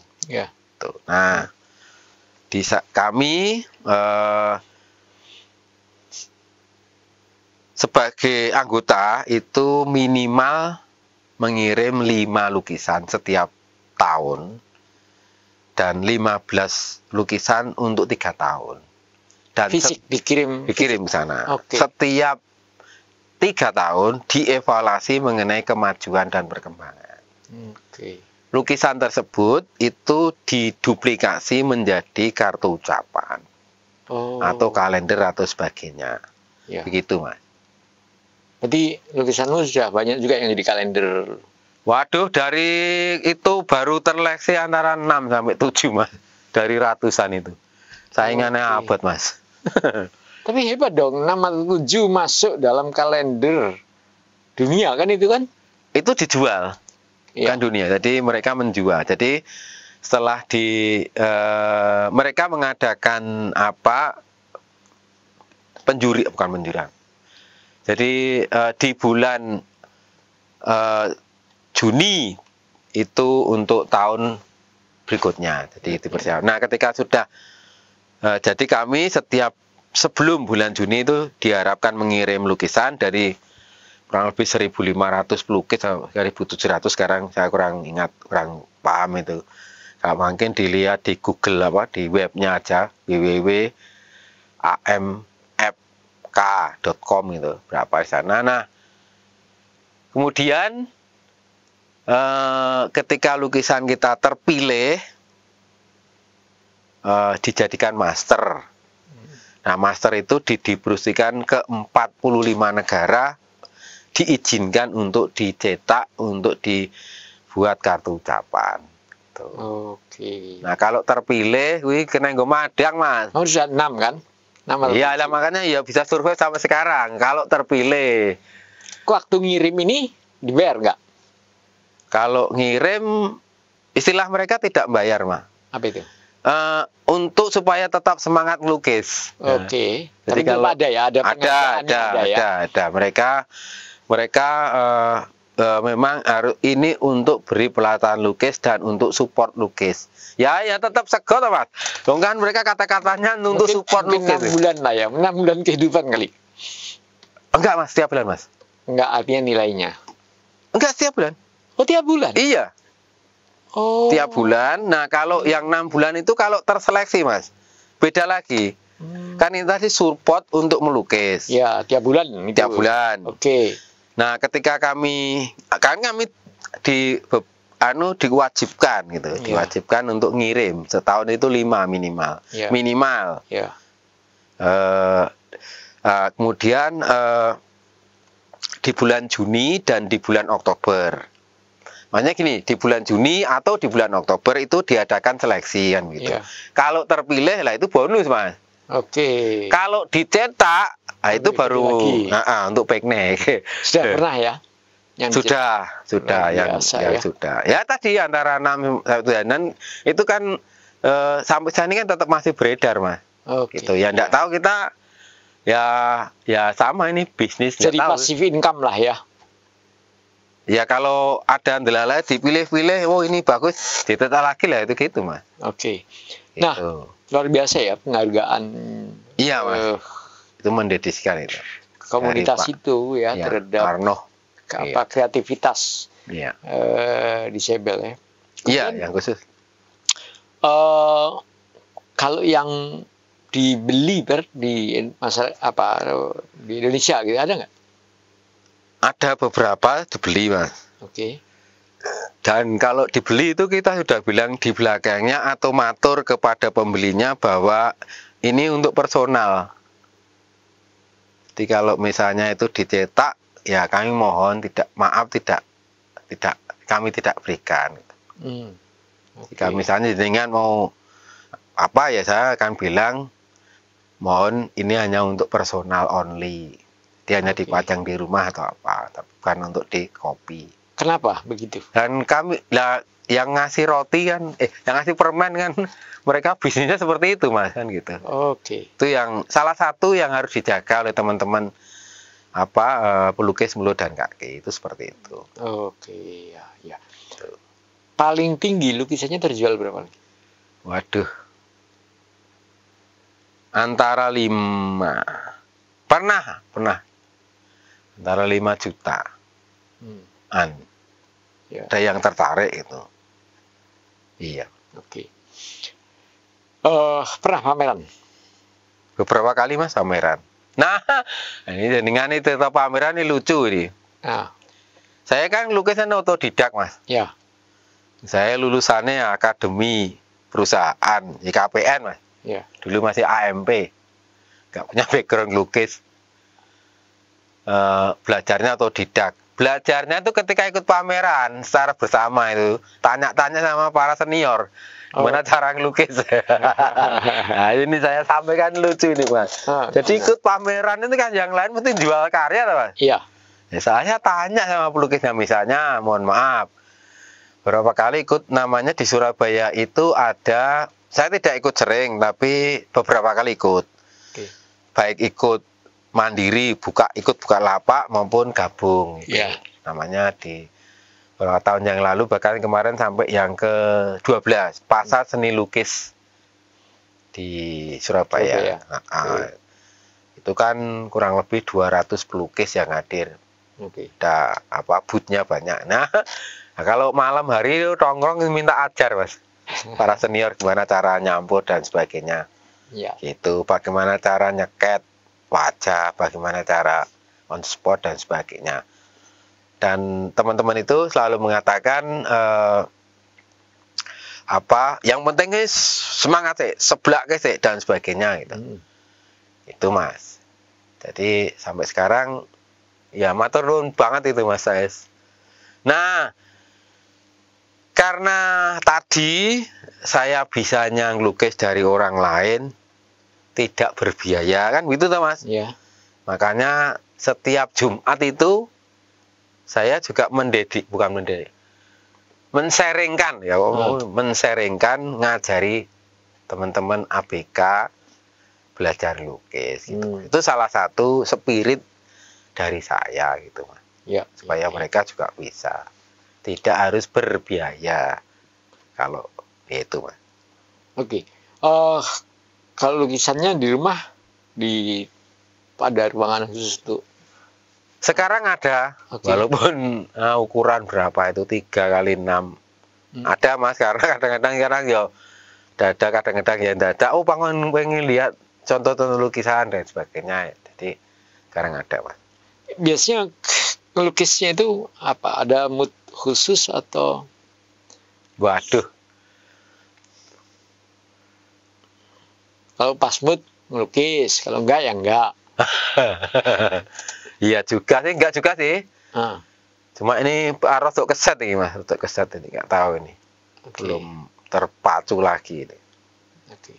Nah, kami sebagai anggota itu minimal mengirim 5 lukisan setiap tahun dan 15 lukisan untuk 3 tahun. Dan fisik dikirim ke sana. Setiap 3 tahun dievaluasi mengenai kemajuan dan perkembangan. Lukisan tersebut itu diduplikasi menjadi kartu ucapan atau kalender atau sebagainya. Begitu, Mas. Jadi lukisanmu sudah banyak juga yang jadi kalender. Waduh, dari itu baru terleksi antara 6 sampai 7, Mas. Dari ratusan itu. Saingannya abad, Mas. Tapi hebat dong, 6 atau 7 masuk dalam kalender dunia kan itu kan? Itu dijual. Kan dunia. Jadi mereka menjual. Jadi setelah mereka mengadakan bukan penjurian. Jadi di bulan Juni itu untuk tahun berikutnya. Jadi dipersiapkan. Nah, ketika sudah jadi kami sebelum bulan Juni itu diharapkan mengirim lukisan dari kurang lebih 1.500 pelukis, 1.700 sekarang saya kurang ingat, kurang paham itu. Kalau mungkin dilihat di Google di webnya aja, www.amfk.com itu berapa di sana. Nah, kemudian ketika lukisan kita terpilih, dijadikan master. Nah, master itu didistribusikan ke 45 negara, diizinkan untuk dicetak, untuk dibuat kartu ucapan. Nah, kalau terpilih, kena nggo madang, Mas. Sudah 6 kan? Iya, makanya ya bisa survei sampai sekarang. Kalau terpilih. Waktu ngirim ini dibayar nggak? Kalau ngirim, istilah mereka tidak bayar, Mas. Apa itu? Untuk supaya tetap semangat melukis. Jadi tapi kalau ada ya, ada. Mereka memang harus ini untuk beri pelatihan lukis dan untuk support lukis. Ya tetap sego, Mas. Kan mereka kata-katanya untuk support lukis. 6 bulan lah ya, 6 bulan kehidupan kali. Enggak, Mas, setiap bulan, Mas. Enggak, artinya nilainya. Enggak, setiap bulan. Oh, tiap bulan? Iya. Tiap bulan. Nah, kalau yang 6 bulan itu kalau terseleksi, Mas, beda lagi. Kan ini tadi support untuk melukis. Ya, tiap bulan. Tiap bulan. Nah, ketika kami diwajibkan gitu, diwajibkan untuk ngirim setahun itu 5 minimal. Minimal. Kemudian di bulan Juni dan di bulan Oktober. Makanya gini, di bulan Juni atau di bulan Oktober itu diadakan seleksi kan gitu. Iya. Kalau terpilih lah itu bonus, Mas. Oke. Kalau dicetak, nah itu Lebih baru lagi. untuk piknik. Sudah pernah ya? Yang Sudah Luar yang biasa, yang ya. sudah. Ya tadi antara 6 sampai 7 dan itu kan sampai saat ini kan tetap masih beredar, Mas. Oke. Gitu. Ya enggak Iya. tahu kita ya sama ini bisnis nggak Jadi tahu. passive income lah ya. Ya kalau ada ndelala dipilih-pilih, oh ini bagus, ditetak lagi lah itu gitu, Mas. Oke. Nah, Gitu. luar biasa ya penghargaan Iya, Mas. eh, Itu mendedikasikan itu. komunitas Dari Pak. itu ya, Ya, terhadap Arno. kreativitas Iya. disabel ya. Iya, Kemudian, yang khusus. kalau yang dibeli di di Indonesia gitu ada nggak? Ada beberapa dibeli, Mas. Oke. Dan kalau dibeli itu kita sudah bilang di belakangnya atau matur kepada pembelinya bahwa ini untuk personal. Jadi kalau misalnya itu dicetak, ya kami mohon kami tidak berikan. Jika Oke. misalnya dengan mau apa ya saya akan bilang mohon ini hanya untuk personal only. Dia hanya Oke. dipajang di rumah atau apa, tapi bukan untuk di kopi. Kenapa begitu? Dan kami lah yang ngasih roti kan, yang ngasih permen kan, mereka bisnisnya seperti itu, Mas, kan gitu. Oke. Itu yang salah satu yang harus dijaga oleh teman-teman pelukis mulut dan kaki itu seperti itu. Oke, ya. Paling tinggi lukisannya terjual berapa? Waduh, antara 5 pernah antara 5 jutaan. Ya. Ada yang tertarik itu. Iya. Oke. Pernah pameran? Beberapa kali, Mas, pameran. Nah, ini dengan itu pameran ini lucu ini. Nah, Saya kan lukisan otodidak, Mas. ya. Saya lulusannya Akademi Perusahaan, IKPN, Mas. Ya. Dulu masih AMP. Nggak punya background lukis. Belajarnya otodidak. Belajarnya itu ketika ikut pameran secara bersama itu. Tanya-tanya sama para senior. Gimana cara ngelukis. Nah, ini saya sampaikan lucu ini, Mas. Jadi ikut pameran itu kan yang lain mesti jual karya, Mas. Iya. Ya, saya tanya sama pelukisnya misalnya, mohon maaf, berapa kali ikut namanya di Surabaya itu ada, saya tidak ikut sering, tapi beberapa kali ikut. Oke. Baik ikut mandiri, ikut buka lapak maupun gabung. Iya. Namanya di beberapa tahun yang lalu, bahkan kemarin sampai yang ke-12, Pasar Seni Lukis di Surabaya. Itu kan kurang lebih 200 pelukis yang hadir. Oke. Ada boothnya banyak. Nah, kalau malam hari itu tongkrong minta ajar, Mas. Para senior gimana cara nyampur dan sebagainya. Ya. Itu bagaimana cara nyeket wajah, bagaimana cara on spot dan sebagainya. Dan teman-teman itu selalu mengatakan yang penting is semangat sih, seblak sih dan sebagainya gitu. Itu, Mas. Jadi sampai sekarang ya matur nuwun banget itu, Mas Saes. Nah, karena tadi saya bisanya ngelukis dari orang lain tidak berbiaya kan gitu toh, Mas. Ya. Makanya setiap Jumat itu saya juga mensaringkan ya, mensaringkan ngajari teman-teman ABK belajar lukis gitu. Itu salah satu spirit dari saya gitu, Mas. Ya. Supaya mereka juga bisa. Tidak harus berbiaya. Kalau itu, Mas. Oke. Kalau lukisannya di rumah pada ruangan khusus tuh. Sekarang ada, walaupun ukuran berapa itu 3x6. Ada, Mas, karena kadang-kadang sekarang ya dada, kadang-kadang ya dada. Oh, pengen lihat contoh-contoh lukisan dan sebagainya. Jadi sekarang ada, Mas. Biasanya melukisnya itu apa? Ada mood khusus atau? Waduh. Kalau pas mood melukis, kalau enggak ya enggak. Iya juga sih, enggak juga sih. Ah, Cuma ini rotok keset ini mas, rotok keset ini nggak tahu ini, oke. belum terpacu lagi ini. Oke.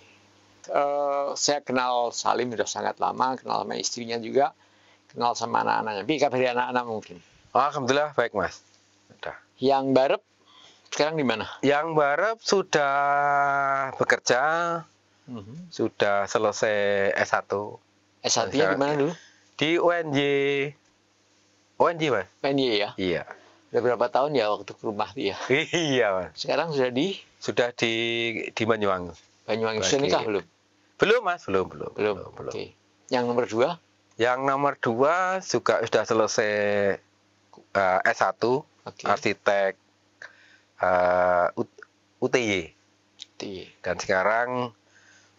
Saya kenal Salim sudah sangat lama, kenal sama istrinya juga, kenal sama anak-anaknya. Tapi kabar anak-anak mungkin. Alhamdulillah baik mas. Udah. Yang Barep sekarang di mana? Yang Barep sudah bekerja, sudah selesai S1. S1-nya di mana dulu? Di UNJ. UNJ mas? PNY ya? Iya. Udah berapa tahun ya waktu ke rumah dia? Iya mas. Sekarang sudah di Sudah di Banyuwangi. Banyuwangi. Sudah nikah belum? Belum mas, belum. Oke. Yang nomor 2? Yang nomor 2 juga sudah selesai S1, arsitek UTY. Dan sekarang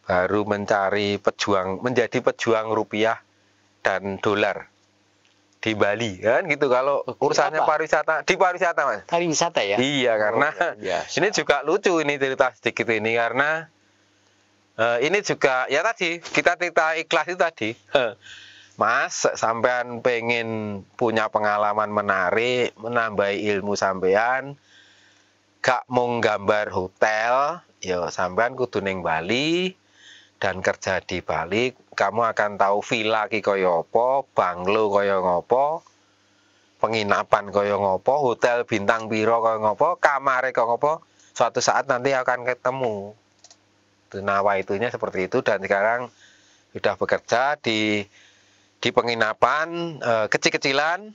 baru menjadi pejuang rupiah dan dolar di Bali kan gitu. Kalau urusannya pariwisata, di pariwisata mas. Pariwisata ya? Iya, karena ini juga lucu ini cerita sedikit ini, karena ini juga ya tadi kita cerita ikhlas itu tadi. Mas, sampean pengen punya pengalaman menarik, menambah ilmu sampean, gak mau gambar hotel, yo sampean kudu ning Bali dan kerja di Bali, kamu akan tahu villa ki kaya apa, banglo kaya ngopo, penginapan kaya ngopo, hotel bintang piro kaya ngopo, kamare kaya ngopo. Suatu saat nanti akan ketemu. Nawa itunya seperti itu, dan sekarang sudah bekerja di penginapan kecil-kecilan,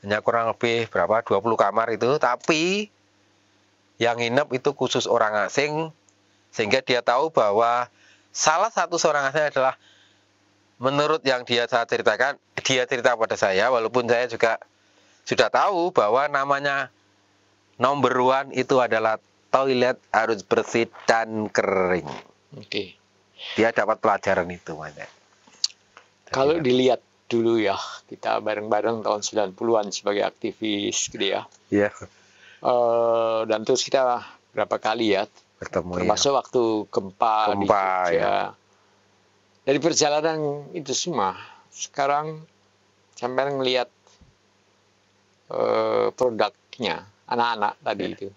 hanya kurang lebih berapa 20 kamar itu, tapi yang nginep itu khusus orang asing, sehingga dia tahu bahwa salah satu seorang asing adalah, menurut yang saya ceritakan, dia cerita pada saya, walaupun saya juga sudah tahu bahwa namanya number one itu adalah toilet harus bersih dan kering. Oke. Dia dapat pelajaran itu, Mas. Kalau dilihat dulu ya, kita bareng-bareng tahun 90-an sebagai aktivis gitu ya. Iya. Dan terus kita berapa kali ya, Bertemu, termasuk waktu gempa di Jogja. ya. Dari perjalanan itu semua, sekarang sampai ngelihat produknya anak-anak tadi itu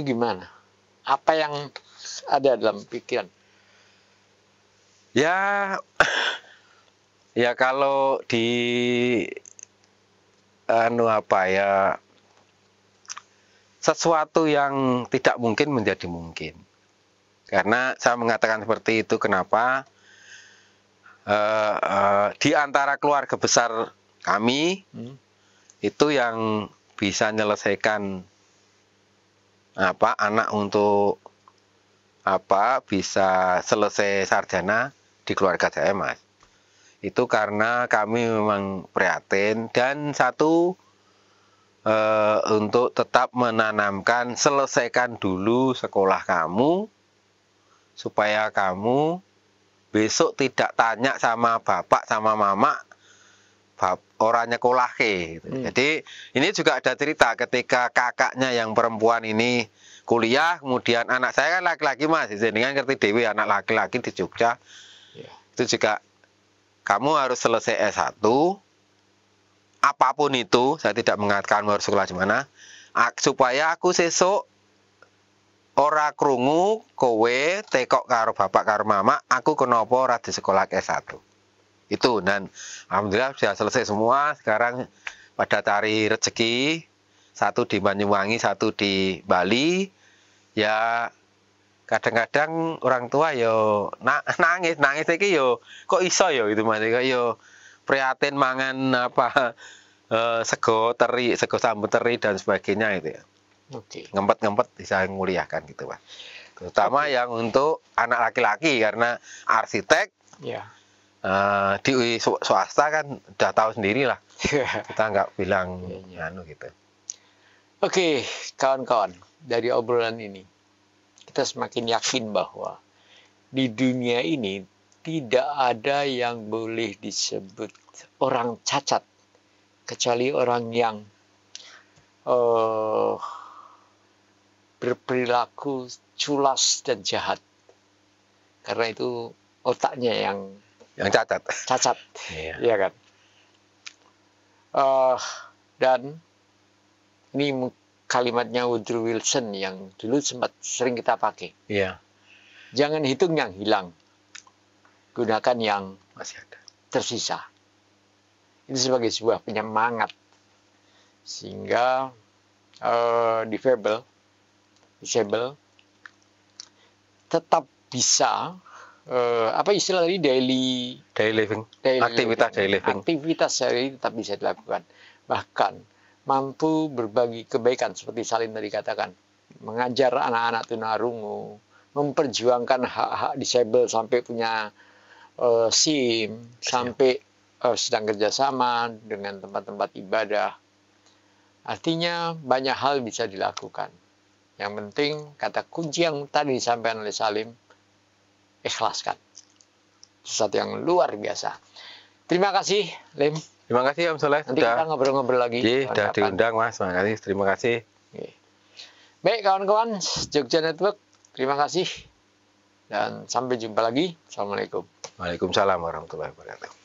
gimana? Apa yang ada dalam pikiran? Ya, ya kalau di sesuatu yang tidak mungkin menjadi mungkin. Karena saya mengatakan seperti itu, kenapa? Di antara keluarga besar kami, itu yang bisa menyelesaikan anak untuk bisa selesai sarjana di keluarga saya, Mas. Itu karena kami memang prihatin, dan satu, untuk tetap menanamkan, selesaikan dulu sekolah kamu, supaya kamu besok tidak tanya sama bapak sama mama, orangnya kolake gitu. Jadi ini juga ada cerita ketika kakaknya yang perempuan ini kuliah, kemudian anak saya kan laki-laki, Mas, jadi kan ngerti dewi, anak laki-laki di Jogja, itu juga kamu harus selesai S1, apapun itu, saya tidak mengatakan harus sekolah di mana, supaya aku sesuk ora krungu kowe tekok karo bapak karo mama, aku kenapa ora di sekolah S1. Itu, dan alhamdulillah sudah selesai semua. Sekarang pada cari rezeki, satu di Banyuwangi, satu di Bali. Ya kadang-kadang orang tua yo nangis iki yo kok iso yo itu, Mas, yo prihatin mangan sego teri, sego sambut teri dan sebagainya itu ya. Ngempet-ngempet bisa nguliahkan gitu, Pak. Terutama yang untuk anak laki-laki, karena arsitek di swasta kan udah tahu sendiri lah. Kita nggak bilang gitu. Oke, kawan-kawan, dari obrolan ini kita semakin yakin bahwa di dunia ini tidak ada yang boleh disebut orang cacat kecuali orang yang berperilaku culas dan jahat, karena itu otaknya yang cacat. Iya kan. Dan ini kalimatnya Woodrow Wilson yang dulu sempat sering kita pakai. Iya, Jangan hitung yang hilang, gunakan yang masih ada. tersisa. Itu sebagai sebuah penyemangat sehingga disable tetap bisa apa istilah tadi daily aktivitas sehari tetap bisa dilakukan, bahkan mampu berbagi kebaikan seperti Salim tadi katakan, mengajar anak-anak tunarungu, memperjuangkan hak-hak disable sampai punya SIM, sampai sedang kerjasama dengan tempat-tempat ibadah. Artinya banyak hal bisa dilakukan. Yang penting kata kunci yang tadi disampaikan oleh Salim, ikhlaskan. Sesuatu yang luar biasa. Terima kasih, Lim. Terima kasih Om Soleh. Nanti kita ngobrol-ngobrol lagi. Sudah diundang Mas, terima kasih. Baik kawan-kawan, Jogja Network, terima kasih. Dan sampai jumpa lagi. Assalamualaikum. Waalaikumsalam warahmatullahi wabarakatuh.